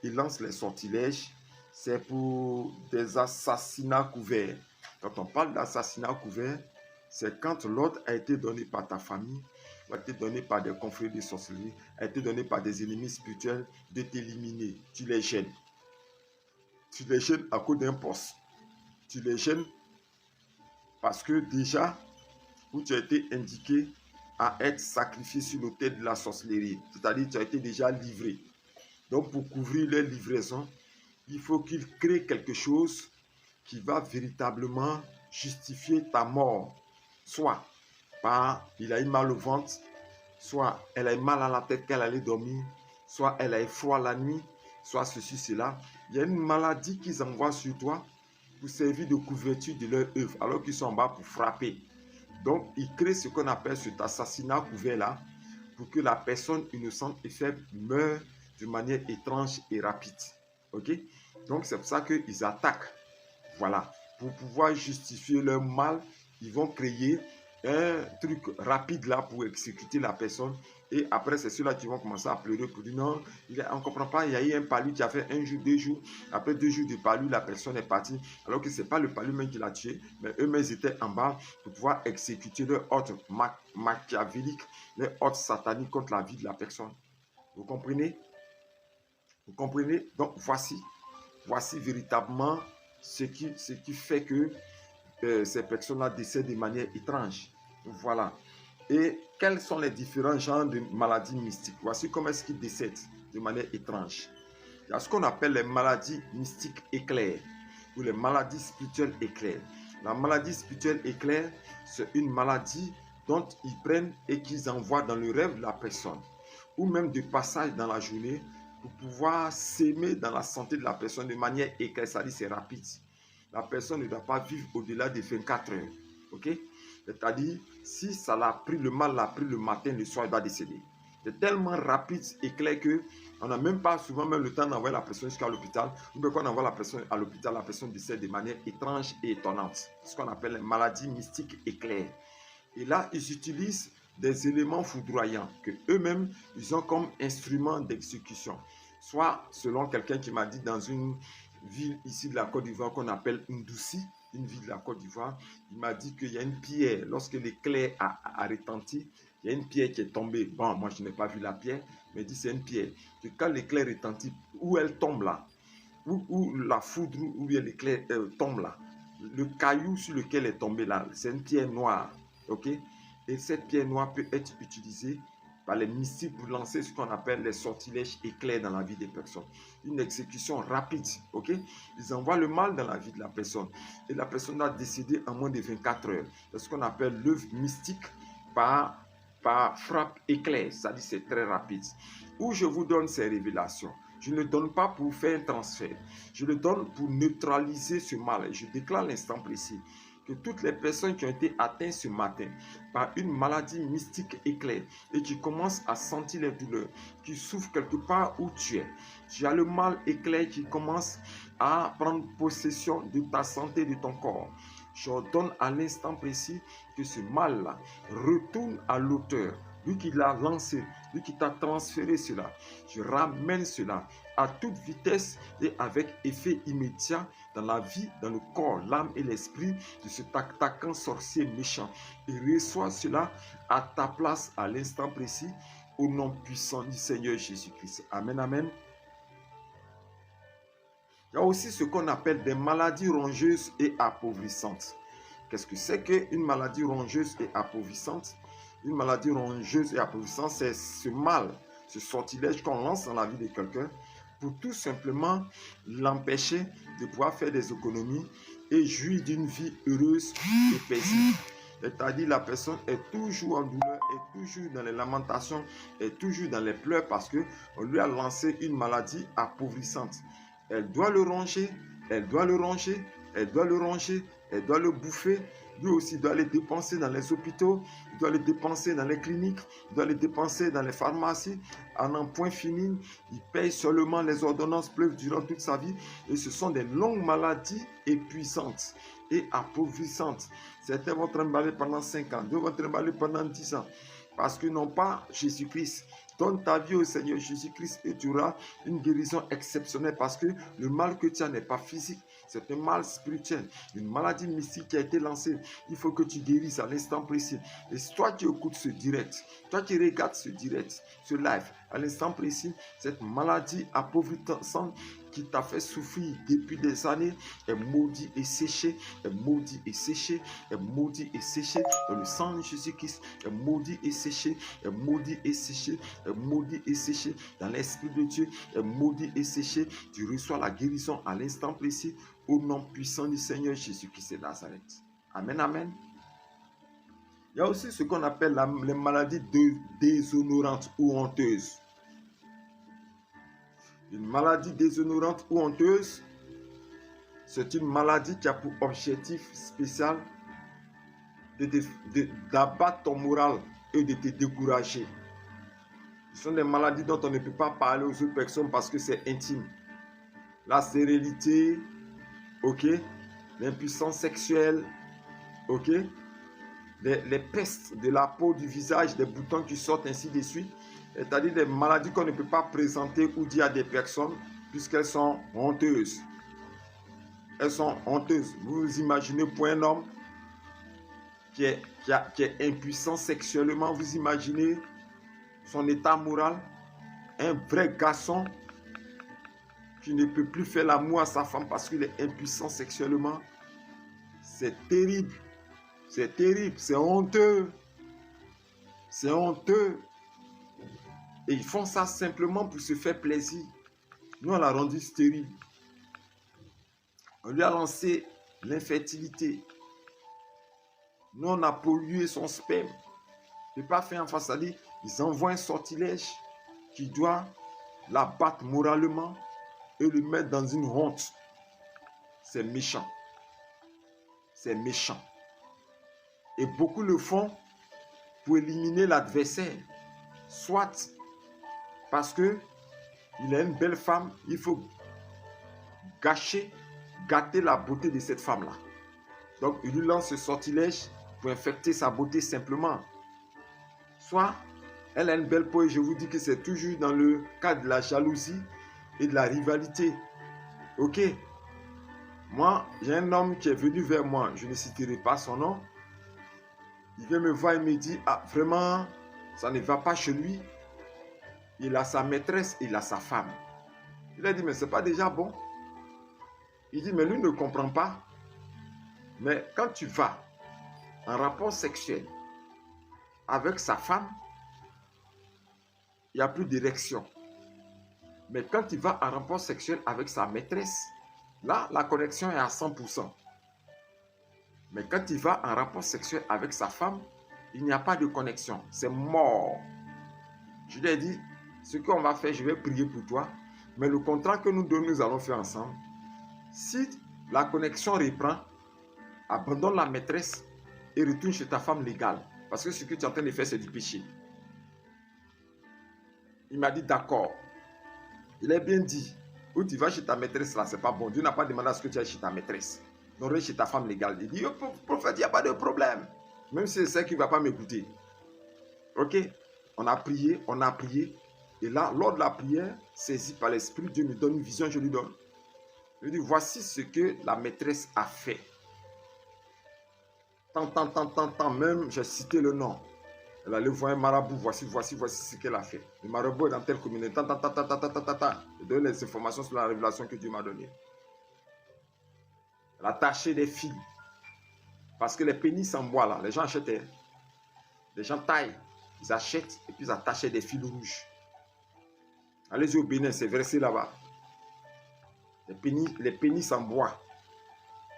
il lance les sortilèges, c'est pour des assassinats couverts. Quand on parle d'assassinat couvert, c'est quand l'ordre a été donné par ta famille, a été donné par des confrères de sorcellerie, a été donné par des ennemis spirituels de t'éliminer. Tu les gênes. Tu les gênes à cause d'un poste. Tu les gênes parce que déjà, où tu as été indiqué à être sacrifié sur l'autel de la sorcellerie, c'est-à-dire tu as été déjà livré. Donc pour couvrir les livraisons, il faut qu'il crée quelque chose qui va véritablement justifier ta mort. Soit par il a eu mal au ventre, soit elle a eu mal à la tête quand elle allait dormir, soit elle a eu froid la nuit, soit ceci, cela. Il y a une maladie qu'ils envoient sur toi pour servir de couverture de leur œuvre, alors qu'ils sont en bas pour frapper. Donc, ils créent ce qu'on appelle cet assassinat couvert-là pour que la personne innocente et faible meure de manière étrange et rapide. Ok? Donc, c'est pour ça qu'ils attaquent. Voilà. Pour pouvoir justifier leur mal, ils vont créer un truc rapide là pour exécuter la personne. Et après, c'est ceux-là qui vont commencer à pleurer pour dire non, on ne comprend pas, il y a eu un palu qui a fait 1 jour, 2 jours. Après 2 jours de palu, la personne est partie. Alors que ce n'est pas le palu même qui l'a tué, mais eux-mêmes étaient en bas pour pouvoir exécuter leur ordre machiavélique, leur ordre satanique contre la vie de la personne. Vous comprenez? Vous comprenez? Donc voici véritablement ce qui fait que ces personnes-là décèdent de manière étrange. Voilà. Et quels sont les différents genres de maladies mystiques? Voici comment est-ce qu'ils décèdent de manière étrange. Il y a ce qu'on appelle les maladies mystiques éclairs ou les maladies spirituelles éclairs. La maladie spirituelle éclair, c'est une maladie dont ils prennent et qu'ils envoient dans le rêve de la personne ou même de passage dans la journée pour pouvoir s'aimer dans la santé de la personne de manière éclair, c'est-à-dire c'est rapide. La personne ne doit pas vivre au-delà de 24 heures. Ok? C'est-à-dire, si ça l'a pris, le mal l'a pris le matin, le soir, il va décéder. C'est tellement rapide et clair qu'on n'a même pas souvent même le temps d'envoyer la personne jusqu'à l'hôpital. Ou bien quand on envoie la personne à l'hôpital, la personne décède de manière étrange et étonnante. C'est ce qu'on appelle les maladies mystiques éclairs. Et là, ils utilisent des éléments foudroyants que eux-mêmes, ils ont comme instrument d'exécution. Soit, selon quelqu'un qui m'a dit dans une ville ici de la Côte d'Ivoire qu'on appelle Ndoussi, une ville de la Côte d'Ivoire, il m'a dit qu'il y a une pierre, lorsque l'éclair a retenti, il y a une pierre qui est tombée. Bon, moi je n'ai pas vu la pierre, mais il dit c'est une pierre. Que quand l'éclair retentit, où elle tombe là, où la foudre, où bien l'éclair tombe là, le caillou sur lequel elle est tombée là, c'est une pierre noire. Ok? Et cette pierre noire peut être utilisée par les mystiques pour lancer ce qu'on appelle les sortilèges éclairs dans la vie des personnes. Une exécution rapide, ok? Ils envoient le mal dans la vie de la personne. Et la personne a décédé en moins de 24 heures. C'est ce qu'on appelle l'œuvre mystique par frappe éclair. Ça dit c'est très rapide. Où je vous donne ces révélations, je ne le donne pas pour faire un transfert. Je le donne pour neutraliser ce mal. Je déclare l'instant précis que toutes les personnes qui ont été atteintes ce matin par une maladie mystique éclair et qui commencent à sentir les douleurs, qui souffrent quelque part où tu es, tu as le mal éclair qui commence à prendre possession de ta santé, de ton corps. J'ordonne à l'instant précis que ce mal-là retourne à l'auteur, lui qui l'a lancé, lui qui t'a transféré cela. Je ramène cela à toute vitesse et avec effet immédiat dans la vie, dans le corps, l'âme et l'esprit de cet attaquant sorcier méchant. Et reçois cela à ta place à l'instant précis au nom puissant du Seigneur Jésus-Christ. Amen, amen. Il y a aussi ce qu'on appelle des maladies rongeuses et appauvrissantes. Qu'est-ce que c'est qu'une maladie rongeuse et appauvrissante? Une maladie rongeuse et appauvrissante, c'est ce mal, ce sortilège qu'on lance dans la vie de quelqu'un pour tout simplement l'empêcher de pouvoir faire des économies et jouir d'une vie heureuse et paisible. C'est-à-dire la personne est toujours en douleur, est toujours dans les lamentations, est toujours dans les pleurs parce qu'on lui a lancé une maladie appauvrissante. Elle doit le ronger, elle doit le ronger, elle doit le ronger, elle doit le bouffer. Lui aussi doit les dépenser dans les hôpitaux, il doit les dépenser dans les cliniques, il doit les dépenser dans les pharmacies. En un point fini, il paye seulement les ordonnances pleuves durant toute sa vie. Et ce sont des longues maladies épuisantes et appauvrissantes. Certains vont trimballer pendant 5 ans, d'autres vont trimballer pendant 10 ans. Parce que non pas Jésus-Christ. Donne ta vie au Seigneur Jésus-Christ et tu auras une guérison exceptionnelle parce que le mal que tu as n'est pas physique, c'est un mal spirituel, une maladie mystique qui a été lancée. Il faut que tu guérisses à l'instant précis. Et si toi qui écoutes ce direct, toi qui regardes ce direct, ce live, à l'instant précis, cette maladie appauvrissante qui t'a fait souffrir depuis des années est maudit et séché, est maudit et séché, est maudit et séché dans le sang de Jésus-Christ, est maudit et séché, est maudit et séché, est maudit et séché dans l'Esprit de Dieu, est maudit et séché. Tu reçois la guérison à l'instant précis au nom puissant du Seigneur Jésus-Christ de Nazareth. Amen, amen. Il y a aussi ce qu'on appelle les maladies déshonorantes ou honteuses. Une maladie déshonorante ou honteuse, c'est une maladie qui a pour objectif spécial d'abattre ton moral et de te décourager. Ce sont des maladies dont on ne peut pas parler aux autres personnes parce que c'est intime. La stérilité, ok, l'impuissance sexuelle, ok, les pestes de la peau, du visage, des boutons qui sortent, ainsi de suite. C'est-à-dire des maladies qu'on ne peut pas présenter ou dire à des personnes puisqu'elles sont honteuses. Elles sont honteuses. Vous vous imaginez pour un homme qui est impuissant sexuellement, vous imaginez son état moral, un vrai garçon qui ne peut plus faire l'amour à sa femme parce qu'il est impuissant sexuellement. C'est terrible. C'est terrible. C'est honteux. C'est honteux. Et ils font ça simplement pour se faire plaisir. Nous, on l'a rendu stérile. On lui a lancé l'infertilité. Nous, on a pollué son sperme. Il ne peut pas faire en face à lui. Ils envoient un sortilège qui doit l'abattre moralement et le mettre dans une honte. C'est méchant. C'est méchant. Et beaucoup le font pour éliminer l'adversaire. Soit parce qu'il a une belle femme, il faut gâter la beauté de cette femme-là. Donc, il lui lance ce sortilège pour infecter sa beauté simplement. Soit, elle a une belle peau et je vous dis que c'est toujours dans le cadre de la jalousie et de la rivalité. Ok? Moi, j'ai un homme qui est venu vers moi, je ne citerai pas son nom. Il vient me voir et me dit, ah, vraiment, ça ne va pas chez lui. Il a sa maîtresse, il a sa femme. Il a dit, mais ce n'est pas déjà bon? Il dit, mais lui ne comprend pas. Mais quand tu vas en rapport sexuel avec sa femme, il n'y a plus d'érection. Mais quand il va en rapport sexuel avec sa maîtresse, là, la connexion est à 100%. Mais quand il va en rapport sexuel avec sa femme, il n'y a pas de connexion. C'est mort. Je lui ai dit, ce qu'on va faire, je vais prier pour toi. Mais le contrat que nous deux, nous allons faire ensemble, si la connexion reprend, abandonne la maîtresse et retourne chez ta femme légale. Parce que ce que tu es en train de faire, c'est du péché. Il m'a dit d'accord. Il est bien dit. Où tu vas chez ta maîtresse, là, c'est pas bon. Dieu n'a pas demandé à ce que tu ailles chez ta maîtresse. Donc, reste chez ta femme légale. Il dit, oh, prophète, il n'y a pas de problème. Même si c'est ça qui ne va pas m'écouter. Ok? On a prié. Et là, lors de la prière, saisi par l'Esprit, Dieu me donne une vision, je lui donne. Je lui dis, voici ce que la maîtresse a fait. Tant, même, j'ai cité le nom. Elle allait voir un marabout, voici ce qu'elle a fait. Le marabout est dans telle communauté, Je donne les informations sur la révélation que Dieu m'a donnée. Elle a taché des fils. Parce que les pénis en bois, là, les gens achetaient. Les gens taillent, ils achètent et puis ils attachaient des fils rouges. Allez-y au Bénin, c'est versé là-bas. Les pénis en bois.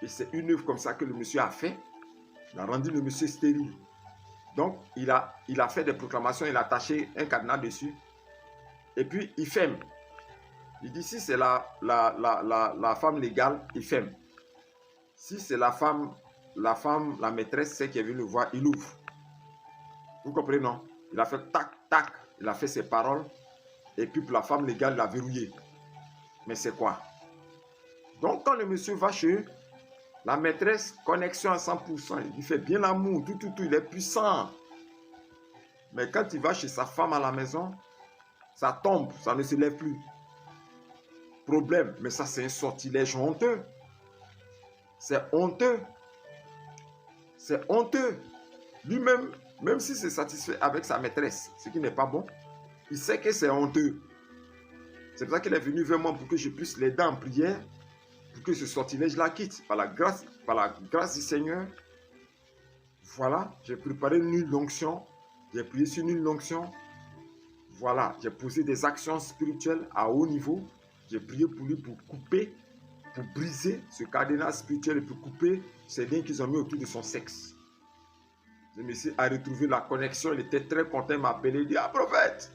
Et c'est une œuvre comme ça que le monsieur a fait. Il a rendu le monsieur stérile. Donc, il a fait des proclamations, il a attaché un cadenas dessus. Et puis, il ferme. Il dit, si c'est la femme légale, il ferme. Si c'est la maîtresse, c'est qui est venue le voir, il ouvre. Vous comprenez, non? Il a fait tac, tac. Il a fait ses paroles. Et puis, pour la femme légale, il a verrouillé. Mais c'est quoi? Donc, quand le monsieur va chez la maîtresse, connexion à 100%. Il fait bien l'amour, tout. Il est puissant. Mais quand il va chez sa femme à la maison, ça tombe, ça ne se lève plus. Problème. Mais ça, c'est un sortilège honteux. C'est honteux. C'est honteux. Lui-même, même si c'est satisfait avec sa maîtresse, ce qui n'est pas bon, il sait que c'est honteux. C'est pour ça qu'il est venu vers moi pour que je puisse l'aider en prière, pour que ce sortilège la quitte. Par la grâce du Seigneur, voilà, j'ai préparé une huile d'onction, j'ai prié sur une huile d'onction. Voilà, j'ai posé des actions spirituelles à haut niveau. J'ai prié pour lui pour couper, pour briser ce cadenas spirituel et pour couper ces liens qu'ils ont mis autour de son sexe. Le monsieur a retrouvé la connexion, il était très content, il m'a appelé, il dit, ah prophète,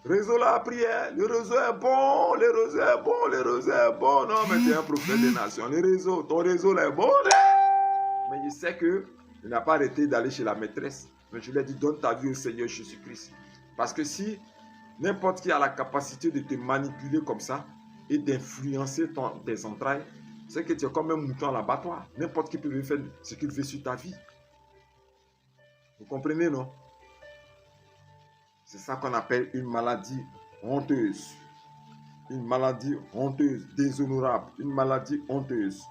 réseau la prière, le réseau est bon, le réseau est bon, le réseau est bon. Non, mais tu es un prophète des nations, le réseau, ton réseau est bon. Mais il sait qu'il n'a pas arrêté d'aller chez la maîtresse. Mais je lui ai dit, donne ta vie au Seigneur Jésus-Christ. Parce que si n'importe qui a la capacité de te manipuler comme ça et d'influencer tes entrailles, c'est que tu es comme un mouton à l'abattoir. N'importe qui peut faire ce qu'il veut sur ta vie. Vous comprenez, non? C'est ça qu'on appelle une maladie honteuse. Une maladie honteuse, déshonorable, une maladie honteuse.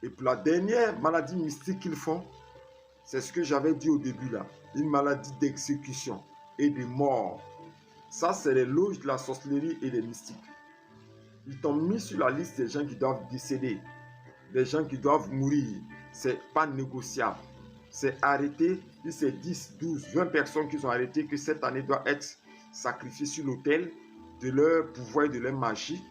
Et pour la dernière maladie mystique qu'ils font, c'est ce que j'avais dit au début là, une maladie d'exécution et de mort. Ça, c'est les loges de la sorcellerie et des mystiques. Ils t'ont mis sur la liste des gens qui doivent décéder, des gens qui doivent mourir. C'est pas négociable. C'est arrêté. Si c'est 10, 12, 20 personnes qui sont arrêtées, que cette année doit être sacrifiée sur l'autel de leur pouvoir et de leur magie.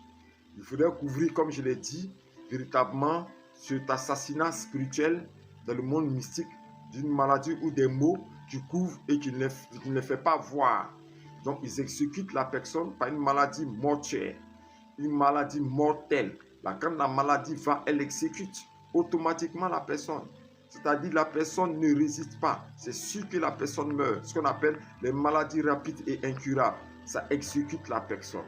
Il faudrait couvrir, comme je l'ai dit, véritablement cet assassinat spirituel dans le monde mystique d'une maladie ou des maux qui couvrent et qui ne les fait pas voir. Donc, ils exécutent la personne par une maladie mortuaire, une maladie mortelle. Quand la maladie va, elle exécute automatiquement la personne. C'est-à-dire la personne ne résiste pas. C'est sûr que la personne meurt. Ce qu'on appelle les maladies rapides et incurables. Ça exécute la personne.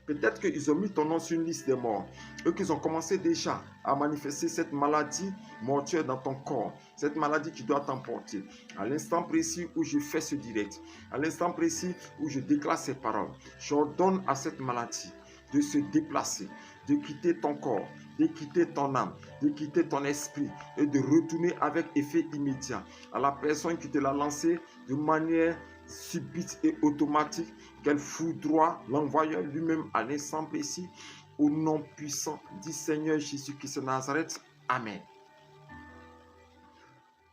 Peut-être qu'ils ont mis ton nom sur une liste des morts. Eux qu'ils ont commencé déjà à manifester cette maladie mortuaire dans ton corps. Cette maladie qui doit t'emporter. À l'instant précis où je fais ce direct. À l'instant précis où je déclare ces paroles. J'ordonne à cette maladie de se déplacer, de quitter ton corps, de quitter ton âme, de quitter ton esprit et de retourner avec effet immédiat à la personne qui te l'a lancé de manière subite et automatique, qu'elle foudroie l'envoyeur lui-même à l'instant précis, au nom puissant du Seigneur Jésus-Christ de Nazareth. Amen.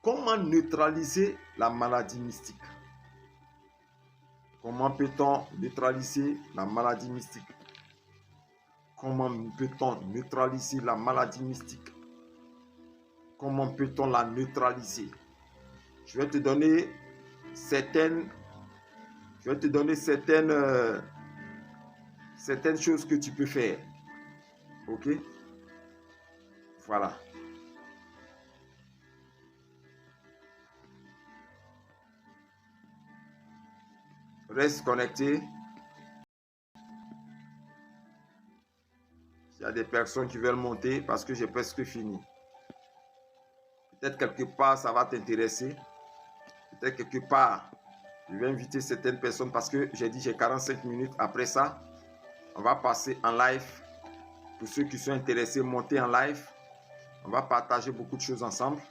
Comment neutraliser la maladie mystique? Comment peut-on neutraliser la maladie mystique? Comment peut-on neutraliser la maladie mystique? Comment peut-on la neutraliser? Je vais te donner certaines choses que tu peux faire. Ok? Voilà. Reste connecté. Il y a des personnes qui veulent monter parce que j'ai presque fini. Peut-être quelque part, ça va t'intéresser. Peut-être quelque part, je vais inviter certaines personnes parce que j'ai dit j'ai 45 minutes. Après ça, on va passer en live. Pour ceux qui sont intéressés, monter en live. On va partager beaucoup de choses ensemble.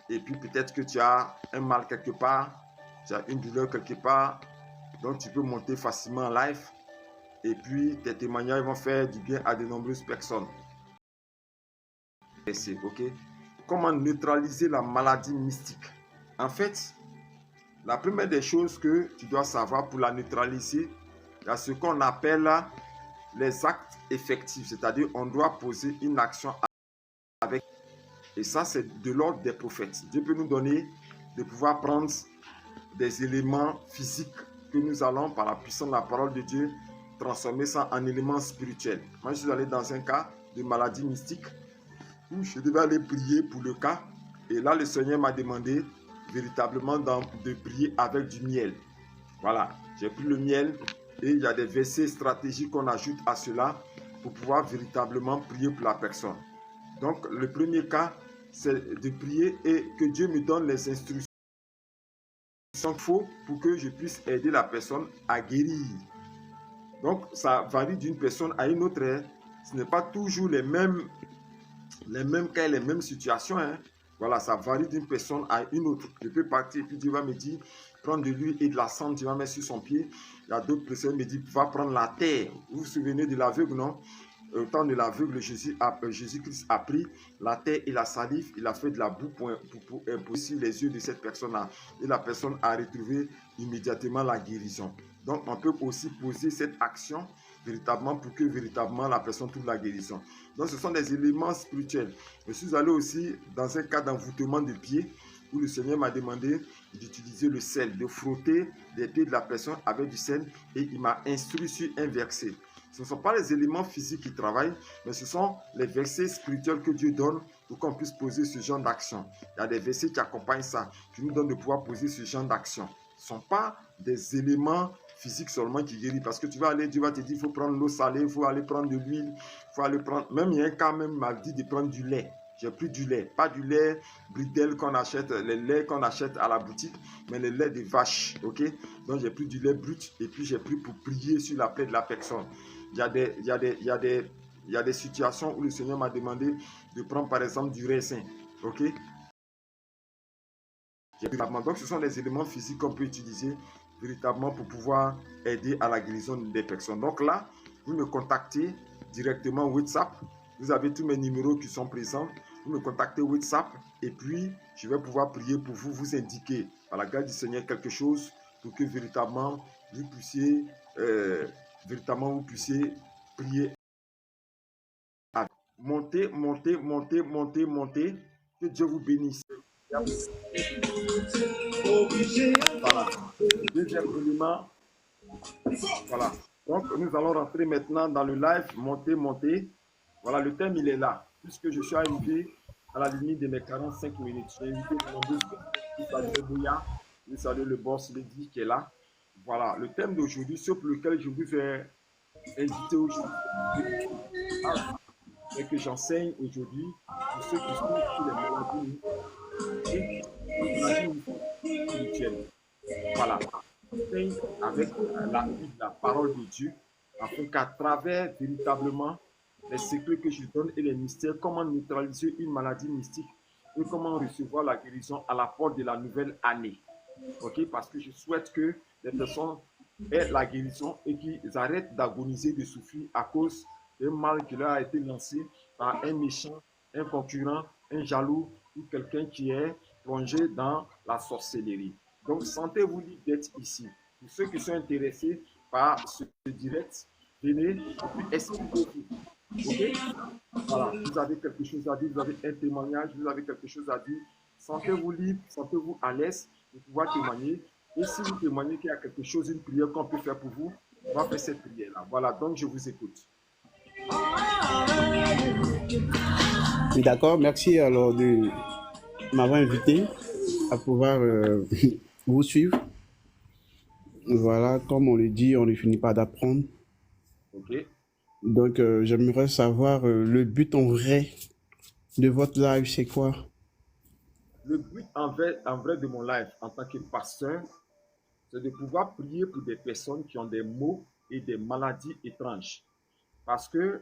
Et puis peut-être que tu as un mal quelque part. Tu as une douleur quelque part. Donc tu peux monter facilement en live. Et puis tes témoignages vont faire du bien à de nombreuses personnes. Ok? Comment neutraliser la maladie mystique? En fait, la première des choses que tu dois savoir pour la neutraliser, il y a ce qu'on appelle les actes effectifs. C'est-à-dire, on doit poser une action avec. Et ça, c'est de l'ordre des prophètes. Dieu peut nous donner de pouvoir prendre des éléments physiques que nous allons, par la puissance de la parole de Dieu, transformer ça en éléments spirituels. Moi, je suis allé dans un cas de maladie mystique où je devais aller prier pour le cas. Et là, le Seigneur m'a demandé véritablement de prier avec du miel. Voilà, j'ai pris le miel et il y a des versets stratégiques qu'on ajoute à cela pour pouvoir véritablement prier pour la personne. Donc, le premier cas, c'est de prier et que Dieu me donne les instructions qu'il faut pour que je puisse aider la personne à guérir. Donc, ça varie d'une personne à une autre. Ce n'est pas toujours les mêmes cas, les mêmes situations. Voilà, ça varie d'une personne à une autre. Je peux partir et puis Dieu va me dire, prendre de l'huile et de la cendre, tu vas mettre sur son pied. Il y a d'autres personnes qui me disent, va prendre la terre. Vous vous souvenez de l'aveugle, non? Au temps de l'aveugle, Jésus-Christ a pris la terre et la salive, il a fait de la boue pour imposer les yeux de cette personne-là. Et la personne a retrouvé immédiatement la guérison. Donc, on peut aussi poser cette action véritablement pour que véritablement la personne trouve la guérison. Donc, ce sont des éléments spirituels. Je suis allé aussi dans un cas d'envoûtement de pied où le Seigneur m'a demandé d'utiliser le sel, de frotter les pieds de la personne avec du sel et il m'a instruit sur un verset. Ce ne sont pas les éléments physiques qui travaillent, mais ce sont les versets spirituels que Dieu donne pour qu'on puisse poser ce genre d'action. Il y a des versets qui accompagnent ça, qui nous donnent de pouvoir poser ce genre d'action. Ce ne sont pas des éléments physiques seulement qui guérissent, parce que tu vas aller, Dieu va te dire, il faut prendre l'eau salée, il faut aller prendre de l'huile, il faut aller prendre, même il y a un cas, même m'a dit de prendre du lait. J'ai pris du lait, pas du lait Bridel qu'on achète, les laits qu'on achète à la boutique, mais les laits de vache, ok? Donc j'ai pris du lait brut et puis j'ai pris pour prier sur la plaie de la personne. Il y a des situations où le Seigneur m'a demandé de prendre par exemple du raisin, ok? Donc ce sont les éléments physiques qu'on peut utiliser véritablement pour pouvoir aider à la guérison des personnes. Donc là, vous me contactez directement WhatsApp. Vous avez tous mes numéros qui sont présents. Vous me contactez WhatsApp et puis je vais pouvoir prier pour vous, vous indiquer par la grâce du Seigneur quelque chose pour que véritablement vous puissiez, prier. Montez, montez, montez, montez, montez. Que Dieu vous bénisse. Voilà. Deuxième élément. Voilà. Donc, nous allons rentrer maintenant dans le live. Monter, monter. Voilà, le thème, il est là. Puisque je suis arrivé à la limite de mes 45 minutes. J'ai invité mon dossier. Je salue Bouya. Je salue le boss Lady qui est là. Voilà, le thème d'aujourd'hui, ce pour lequel je vous ai invité aujourd'hui, et que j'enseigne aujourd'hui pour ceux qui sont sur les maladies et les maladies spirituelles. Voilà. Avec l'appui de la parole de Dieu, afin qu'à travers véritablement les secrets que je donne et les mystères, comment neutraliser une maladie mystique et comment recevoir la guérison à la porte de la nouvelle année. Ok, parce que je souhaite que les personnes aient la guérison et qu'ils arrêtent d'agoniser, de souffrir à cause d'un mal qui leur a été lancé par un méchant, un concurrent, un jaloux ou quelqu'un qui est plongé dans la sorcellerie. Donc, sentez-vous libre d'être ici. Pour ceux qui sont intéressés par ce direct, venez et puis expliquez-vous. Ok? Voilà, vous avez quelque chose à dire, vous avez un témoignage, vous avez quelque chose à dire. Sentez-vous libre, sentez-vous à l'aise de pouvoir témoigner. Et si vous témoignez qu'il y a quelque chose, une prière qu'on peut faire pour vous, on va faire cette prière-là. Voilà, donc je vous écoute. D'accord, merci alors de m'avoir invité à pouvoir vous suivre. Voilà, comme on le dit, on ne finit pas d'apprendre. Ok. Donc, j'aimerais savoir le but en vrai de votre live, c'est quoi? Le but en vrai de mon live en tant que pasteur, c'est de pouvoir prier pour des personnes qui ont des maux et des maladies étranges. Parce que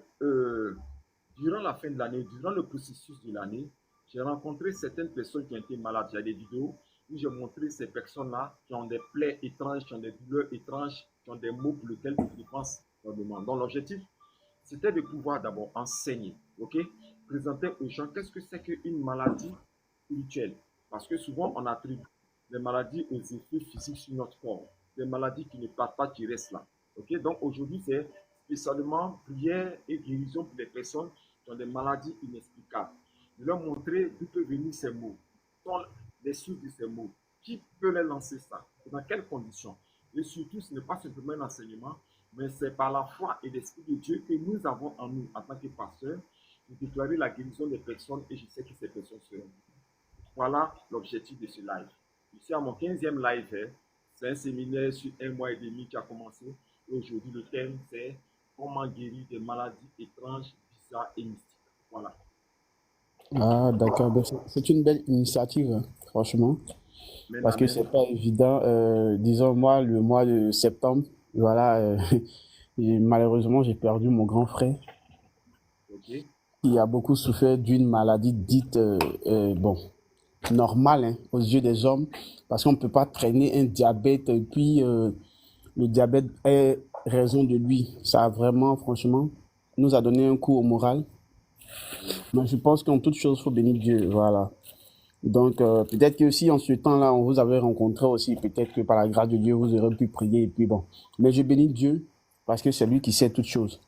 durant la fin de l'année, durant le processus de l'année, j'ai rencontré certaines personnes qui ont été malades. Il y a des vidéos où j'ai montré ces personnes-là qui ont des plaies étranges, qui ont des douleurs étranges, qui ont des maux pour lesquels ils dépensent énormément. Donc l'objectif, c'était de pouvoir d'abord enseigner, ok? Présenter aux gens qu'est-ce que c'est qu'une maladie spirituelle. Parce que souvent, on attribue les maladies aux effets physiques sur notre corps. Des maladies qui ne partent pas, qui restent là. Ok? Donc aujourd'hui, c'est spécialement prière et guérison pour les personnes qui ont des maladies inexplicables. De leur montrer d'où peuvent venir ces mots, sont les sources de ces mots, qui peut les lancer ça, et dans quelles conditions. Et surtout, ce n'est pas simplement un enseignement, mais c'est par la foi et l'Esprit de Dieu que nous avons en nous, en tant que pasteurs, de déclarer la guérison des personnes et je sais que ces personnes seront. Voilà l'objectif de ce live. Ici à mon 15e live, c'est un séminaire sur 1 mois et demi qui a commencé. Et aujourd'hui, le thème, c'est comment guérir des maladies étranges, bizarres et mystiques. Voilà. Ah, d'accord. Ben, c'est une belle initiative, hein, franchement, Amen, parce que amen. c'est pas évident. Disons, moi, le mois de septembre, voilà, malheureusement, j'ai perdu mon grand frère Ok. qui a beaucoup souffert d'une maladie dite, bon, normale hein, aux yeux des hommes, parce qu'on ne peut pas traîner un diabète et puis le diabète est raison de lui. Ça a vraiment, franchement, nous a donné un coup au moral. Mais je pense qu'en toute chose, il faut bénir Dieu. Voilà. Donc, peut-être que si en ce temps-là, on vous avait rencontré aussi, peut-être que par la grâce de Dieu, vous aurez pu prier et puis bon. Mais je bénis Dieu parce que c'est lui qui sait toutes choses.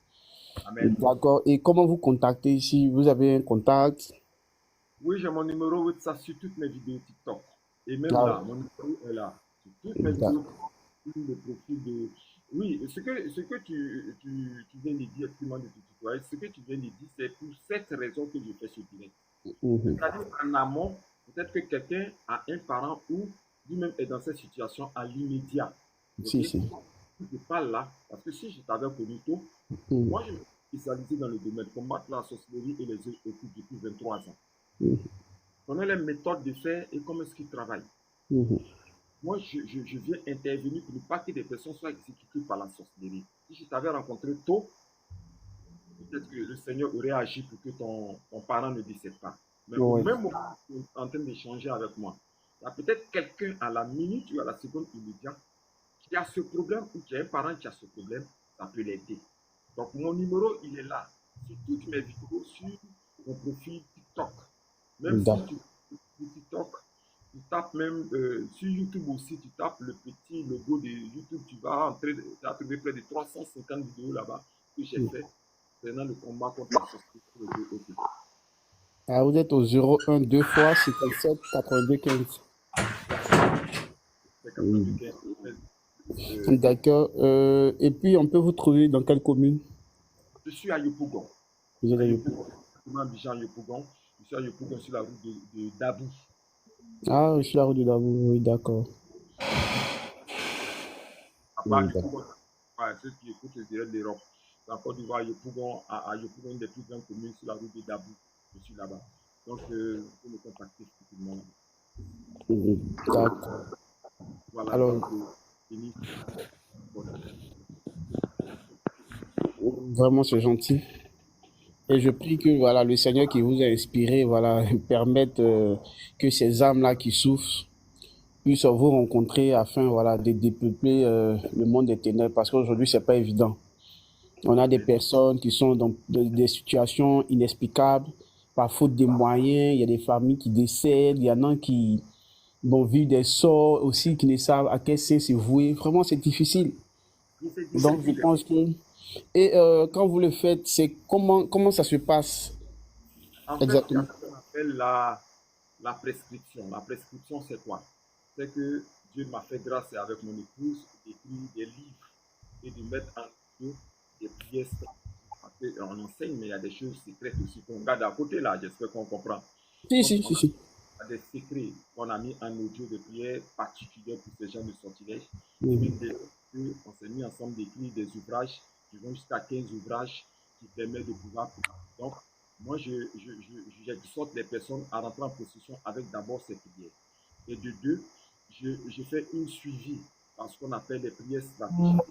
Amen. D'accord. Et comment vous contacter si vous avez un contact? Oui, j'ai mon numéro WhatsApp sur toutes mes vidéos TikTok. Et même Ah, là, mon numéro est là. Sur toutes mes d'ac- vidéos, sur le profil de. Oui, ce que tu viens de dire, excuse-moi de te tutoyer, ce que tu viens de dire, c'est pour cette raison que je fais ce direct. Mhm. C'est-à-dire qu'en amont, peut-être que quelqu'un a un parent ou lui-même est dans cette situation à l'immédiat. Ok? Si, si. Je ne pas là, parce que si je t'avais connu tôt, Mhm. moi je me suis spécialisé dans le domaine combattre la sorcellerie et les jeux occultes depuis 23 ans. Mhm. Connais les méthodes de faire et comment est-ce qu'ils travaillent. Mhm. Moi, je viens intervenir pour ne pas que des personnes soient exécutées par la sorcellerie. Si je t'avais rencontré tôt, peut-être que le Seigneur aurait agi pour que ton parent ne décède pas. Mais au Ouais. même moment où tu es en train d'échanger avec moi, il y a peut-être quelqu'un à la minute ou à la seconde immédiate qui a ce problème ou qui a un parent qui a ce problème, ça peut l'aider. Donc, mon numéro, il est là. Sur toutes mes vidéos, sur mon profil TikTok. Même si D'accord. tu sur TikTok, tu tapes même sur YouTube aussi, tu tapes le petit logo de YouTube, tu vas trouver près de 350 vidéos là-bas que j'ai fait pendant le combat contre la société. Ah, vous êtes au 01 2 fois 57 82 15. C'est Mm. 95. D'accord. Et puis, on peut vous trouver dans quelle commune? Je suis à Yopougon. Vous êtes À à Yopougon, Yopougon. exactement à Abidjan, Yopougon. Je suis à Yopougon sur la route de Dabou. Ah, je suis la rue de Davou. Oui, d'accord. À part Oui, Yopougon, d'accord. ouais, ceux qui écoutent le direct d'Europe. La Côte d'Ivoire, Yopougon, à Yopougon, une des plus grandes communes sur la route de Dabou. Je suis là-bas. Donc, vous pouvez me contacter effectivement. Mm, d'accord. Voilà, Alors, donc, Denis, bon, vraiment, c'est gentil. Et je prie que voilà, le Seigneur qui vous a inspiré, voilà, permette que ces âmes-là qui souffrent puissent vous rencontrer afin voilà, de dépeupler le monde des ténèbres. Parce qu'aujourd'hui, c'est pas évident. On a des c'est personnes qui sont dans des situations inexplicables, par faute de moyens. Il y a des familles qui décèdent, il y en a qui vivent des sorts aussi, qui ne savent à quel saint se vouer. Vraiment, c'est difficile. Donc, je difficile. pense que... Et quand vous le faites, c'est comment ça se passe En fait, il y a exactement? ce qu'on appelle la prescription. La prescription, c'est quoi? C'est que Dieu m'a fait grâce avec mon épouse d'écrire des livres et de mettre en jeu des pièces. Parce qu'on enseigne, mais il y a des choses secrètes aussi qu'on garde à côté là. J'espère qu'on comprend. Si, Donc, si, si, si. a des secrets qu'on a mis en audio de prière particuliers pour ces gens de sortilèges. Mhm. Une des on s'est mis ensemble d'écrire des ouvrages qui vont jusqu'à 15 ouvrages qui permettent de pouvoir. Donc, moi, j'exhorte les personnes à rentrer en possession avec d'abord ces prières. Et de deux, je fais une suivi dans ce qu'on appelle les prières stratégiques.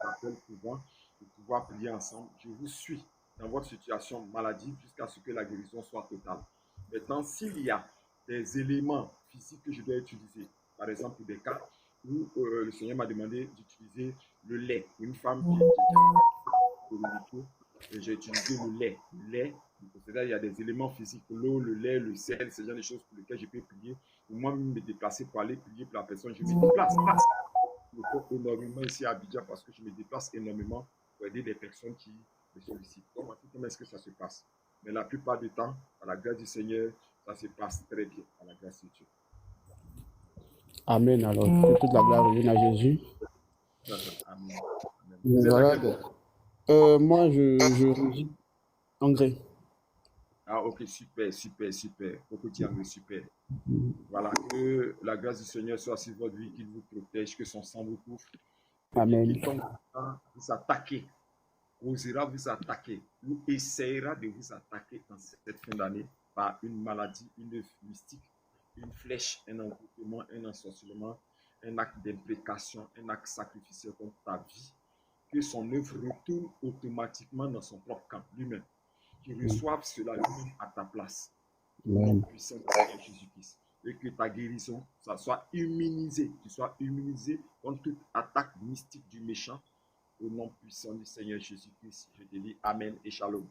Appelle souvent de pouvoir prier ensemble. Je vous suis dans votre situation maladie jusqu'à ce que la guérison soit totale. Maintenant, s'il y a des éléments physiques que je dois utiliser, par exemple des cas où le Seigneur m'a demandé d'utiliser le lait, une femme qui j'ai utilisé le lait. Le lait, c'est-à-dire il y a des éléments physiques, l'eau, le lait, le sel, ce genre de choses pour lesquelles je peux prier. Pour moi, me déplacer pour aller prier pour la personne, je me déplace. Je me fais énormément ici à Abidjan parce que je me déplace énormément pour aider les personnes qui me sollicitent. Donc, comment est-ce que ça se passe? Mais la plupart du temps, à la grâce du Seigneur, ça se passe très bien, à la grâce de Dieu. Amen. Alors, que toute la gloire revienne à Jésus. Amen. Amen. Vous êtes à Voilà. quel point? Moi, je réside en Grès. Ah, ok, super, super, super. Beaucoup de super. Voilà, que la grâce du Seigneur soit sur votre vie, qu'il vous protège, que son sang vous couvre, et que Amen. quiconque vous attaquer, osera vous attaquer ou essayera de vous attaquer en cette fin d'année par une maladie, une œuvre mystique, une flèche, un envoûtement, un ensorcellement, un acte d'imprécation, un acte sacrificiel contre ta vie, que son œuvre retourne automatiquement dans son propre camp lui-même, qu'il reçoive cela lui-même à ta place, au nom Amen. puissant de Jésus-Christ. Et que ta guérison, ça soit immunisé, tu sois immunisé contre toute attaque mystique du méchant, au nom puissant du Seigneur Jésus-Christ, je te dis Amen et Shalom.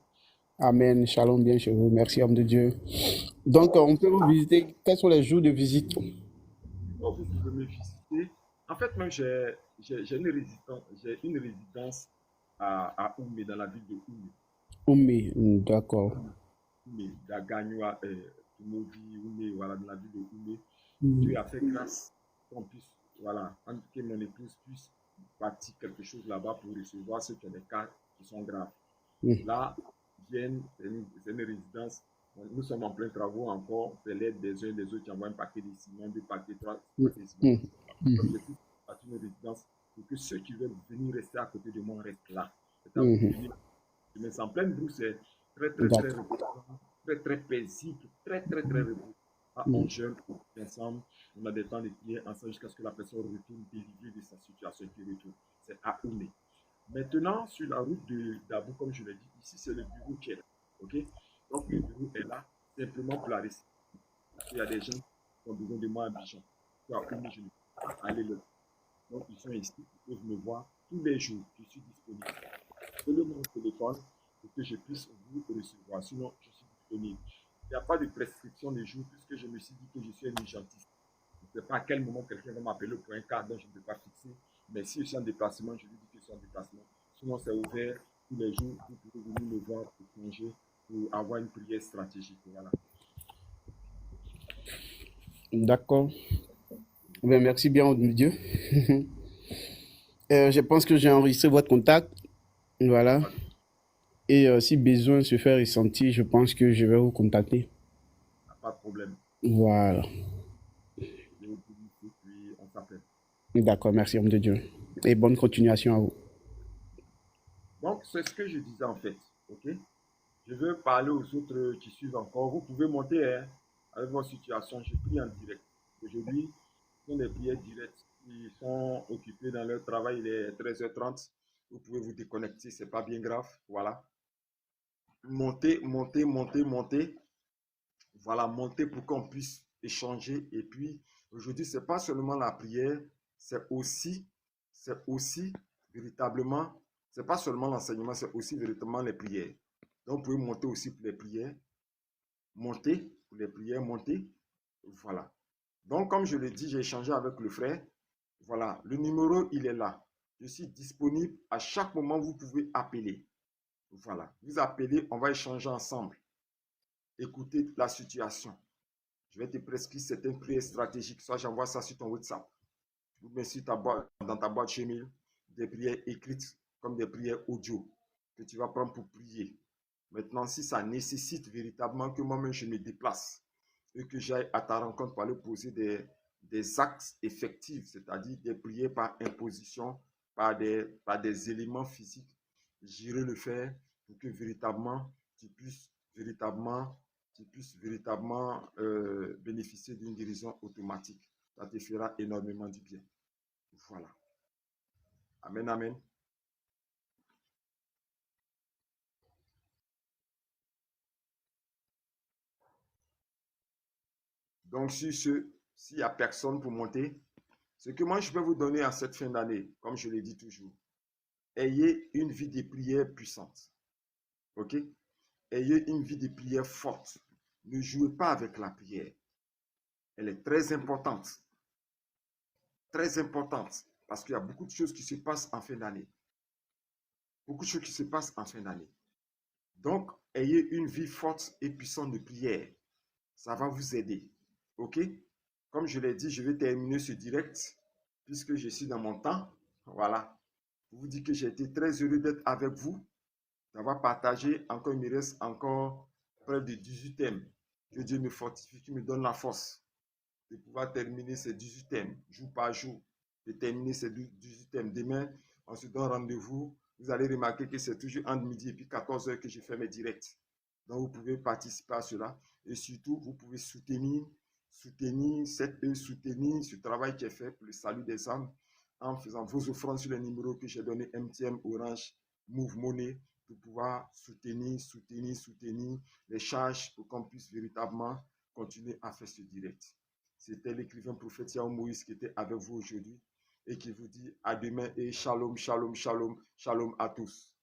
Amen. Shalom bien chez vous. Merci, homme de Dieu. Donc, on peut vous visiter. Quels sont les jours de visite? Oh, vous pouvez me visiter. En fait, même j'ai une résidence à Oumé, dans la ville de Oumé. Oumé. D'accord. Oumé, Dagagnoa, Tumovi, Oumé, voilà, dans la ville de Oumé. Mm. Dieu a fait grâce qu'on puisse, voilà, que mon épouse puisse bâtir quelque chose là-bas pour recevoir ceux qui ont des cas qui sont graves. Mm. Là, viennent, c'est une résidence. Nous sommes en plein travaux encore. C'est l'aide des uns et des autres qui envoient un paquet de ciment, deux paquets, trois Mm. paquets de ciment. Mm. L'objectif, c'est une résidence pour que ceux qui veulent venir rester à côté de moi restent là. C'est à vous Mm. venir. Je me sens en pleine brousse. C'est très, très, très D'accord. reposant. très paisible, très repos. Ah, on jeûne ensemble, on a des temps de prière ensemble jusqu'à ce que la personne retourne délivrée de sa situation qui retourne. C'est à Oumé. Maintenant, sur la route de d'Abou, comme je l'ai dit, ici c'est le bureau qui est là. OK? Donc le bureau est là simplement pour la réception. Il y a des gens qui ont besoin de moi à Bijan. À Oumé, je ne peux pas aller le. Donc ils sont ici, ils peuvent me voir tous les jours. Je suis disponible. Donnez-moi mon téléphone pour que je puisse vous recevoir. Sinon, je suis disponible. Il n'y a pas de prescription de jour puisque je me suis dit que je suis un urgentiste. Je ne sais pas à quel moment quelqu'un va m'appeler pour un cas dont je ne peux pas fixer. Mais si je suis en déplacement, je lui dis que je suis en déplacement. Sinon, c'est ouvert tous les jours. Vous pouvez venir me voir pour changer, pour avoir une prière stratégique. Voilà. D'accord. Ben, merci bien, au Dieu. Je pense que j'ai enregistré votre contact. Voilà. Et si besoin se fait ressentir, je pense que je vais vous contacter. Pas de problème. Voilà. Je vous dis et puis on s'appelle. D'accord, merci, homme de Dieu. Et bonne continuation à vous. Donc, c'est ce que je disais en fait. OK? Je veux parler aux autres qui suivent encore. Vous pouvez monter hein, avec votre situation. Je prie en direct. Aujourd'hui, ce sont des prières directes. Ils sont occupés dans leur travail. Il est 13h30. Vous pouvez vous déconnecter. Ce n'est pas bien grave. Voilà. Montez. Voilà, montez pour qu'on puisse échanger. Et puis, aujourd'hui, ce n'est pas seulement la prière, c'est aussi véritablement, c'est pas seulement l'enseignement, c'est aussi véritablement les prières. Donc, vous pouvez monter aussi pour les prières. Monter pour les prières, monter. Voilà. Donc, comme je l'ai dit, j'ai échangé avec le frère. Voilà, le numéro, il est là. Je suis disponible. À chaque moment, vous pouvez appeler. Voilà. Vous appelez, on va échanger ensemble. Écoutez la situation. Je vais te prescrire certaines prières stratégiques. Soit j'envoie ça sur ton WhatsApp. Ou bien sur dans ta boîte Gmail, des prières écrites comme des prières audio que tu vas prendre pour prier. Maintenant, si ça nécessite véritablement que moi-même je me déplace et que j'aille à ta rencontre pour aller poser des actes effectifs, c'est-à-dire des prières par imposition, par des éléments physiques, j'irai le faire pour que véritablement tu puisses véritablement bénéficier d'une guérison automatique. Ça te fera énormément du bien. Voilà. Amen, amen. Donc, sur ce, s'il n'y a personne pour monter, ce que moi je vais vous donner à cette fin d'année, comme je l'ai dit toujours, ayez une vie de prière puissante. OK? Ayez une vie de prière forte. Ne jouez pas avec la prière. Elle est très importante. Très importante. Parce qu'il y a beaucoup de choses qui se passent en fin d'année. Beaucoup de choses qui se passent en fin d'année. Donc, ayez une vie forte et puissante de prière. Ça va vous aider. OK? Comme je l'ai dit, je vais terminer ce direct puisque je suis dans mon temps. Voilà. Je vous dis que j'ai été très heureux d'être avec vous, d'avoir partagé. Encore, il me reste encore près de 18 thèmes. Que Dieu me fortifie, qui me donne la force de pouvoir terminer ces 18 thèmes, jour par jour, de terminer ces 18 thèmes. Demain, on se donne rendez-vous. Vous allez remarquer que c'est toujours entre midi et puis 14 heures que je fais mes directs. Donc, vous pouvez participer à cela. Et surtout, vous pouvez soutenir ce travail qui est fait pour le salut des âmes en faisant vos offrandes sur les numéros que j'ai donnés, MTM, Orange, Move Money, pour pouvoir soutenir les charges pour qu'on puisse véritablement continuer à faire ce direct. C'était l'écrivain prophète Yahweh Moïse qui était avec vous aujourd'hui et qui vous dit à demain et shalom à tous.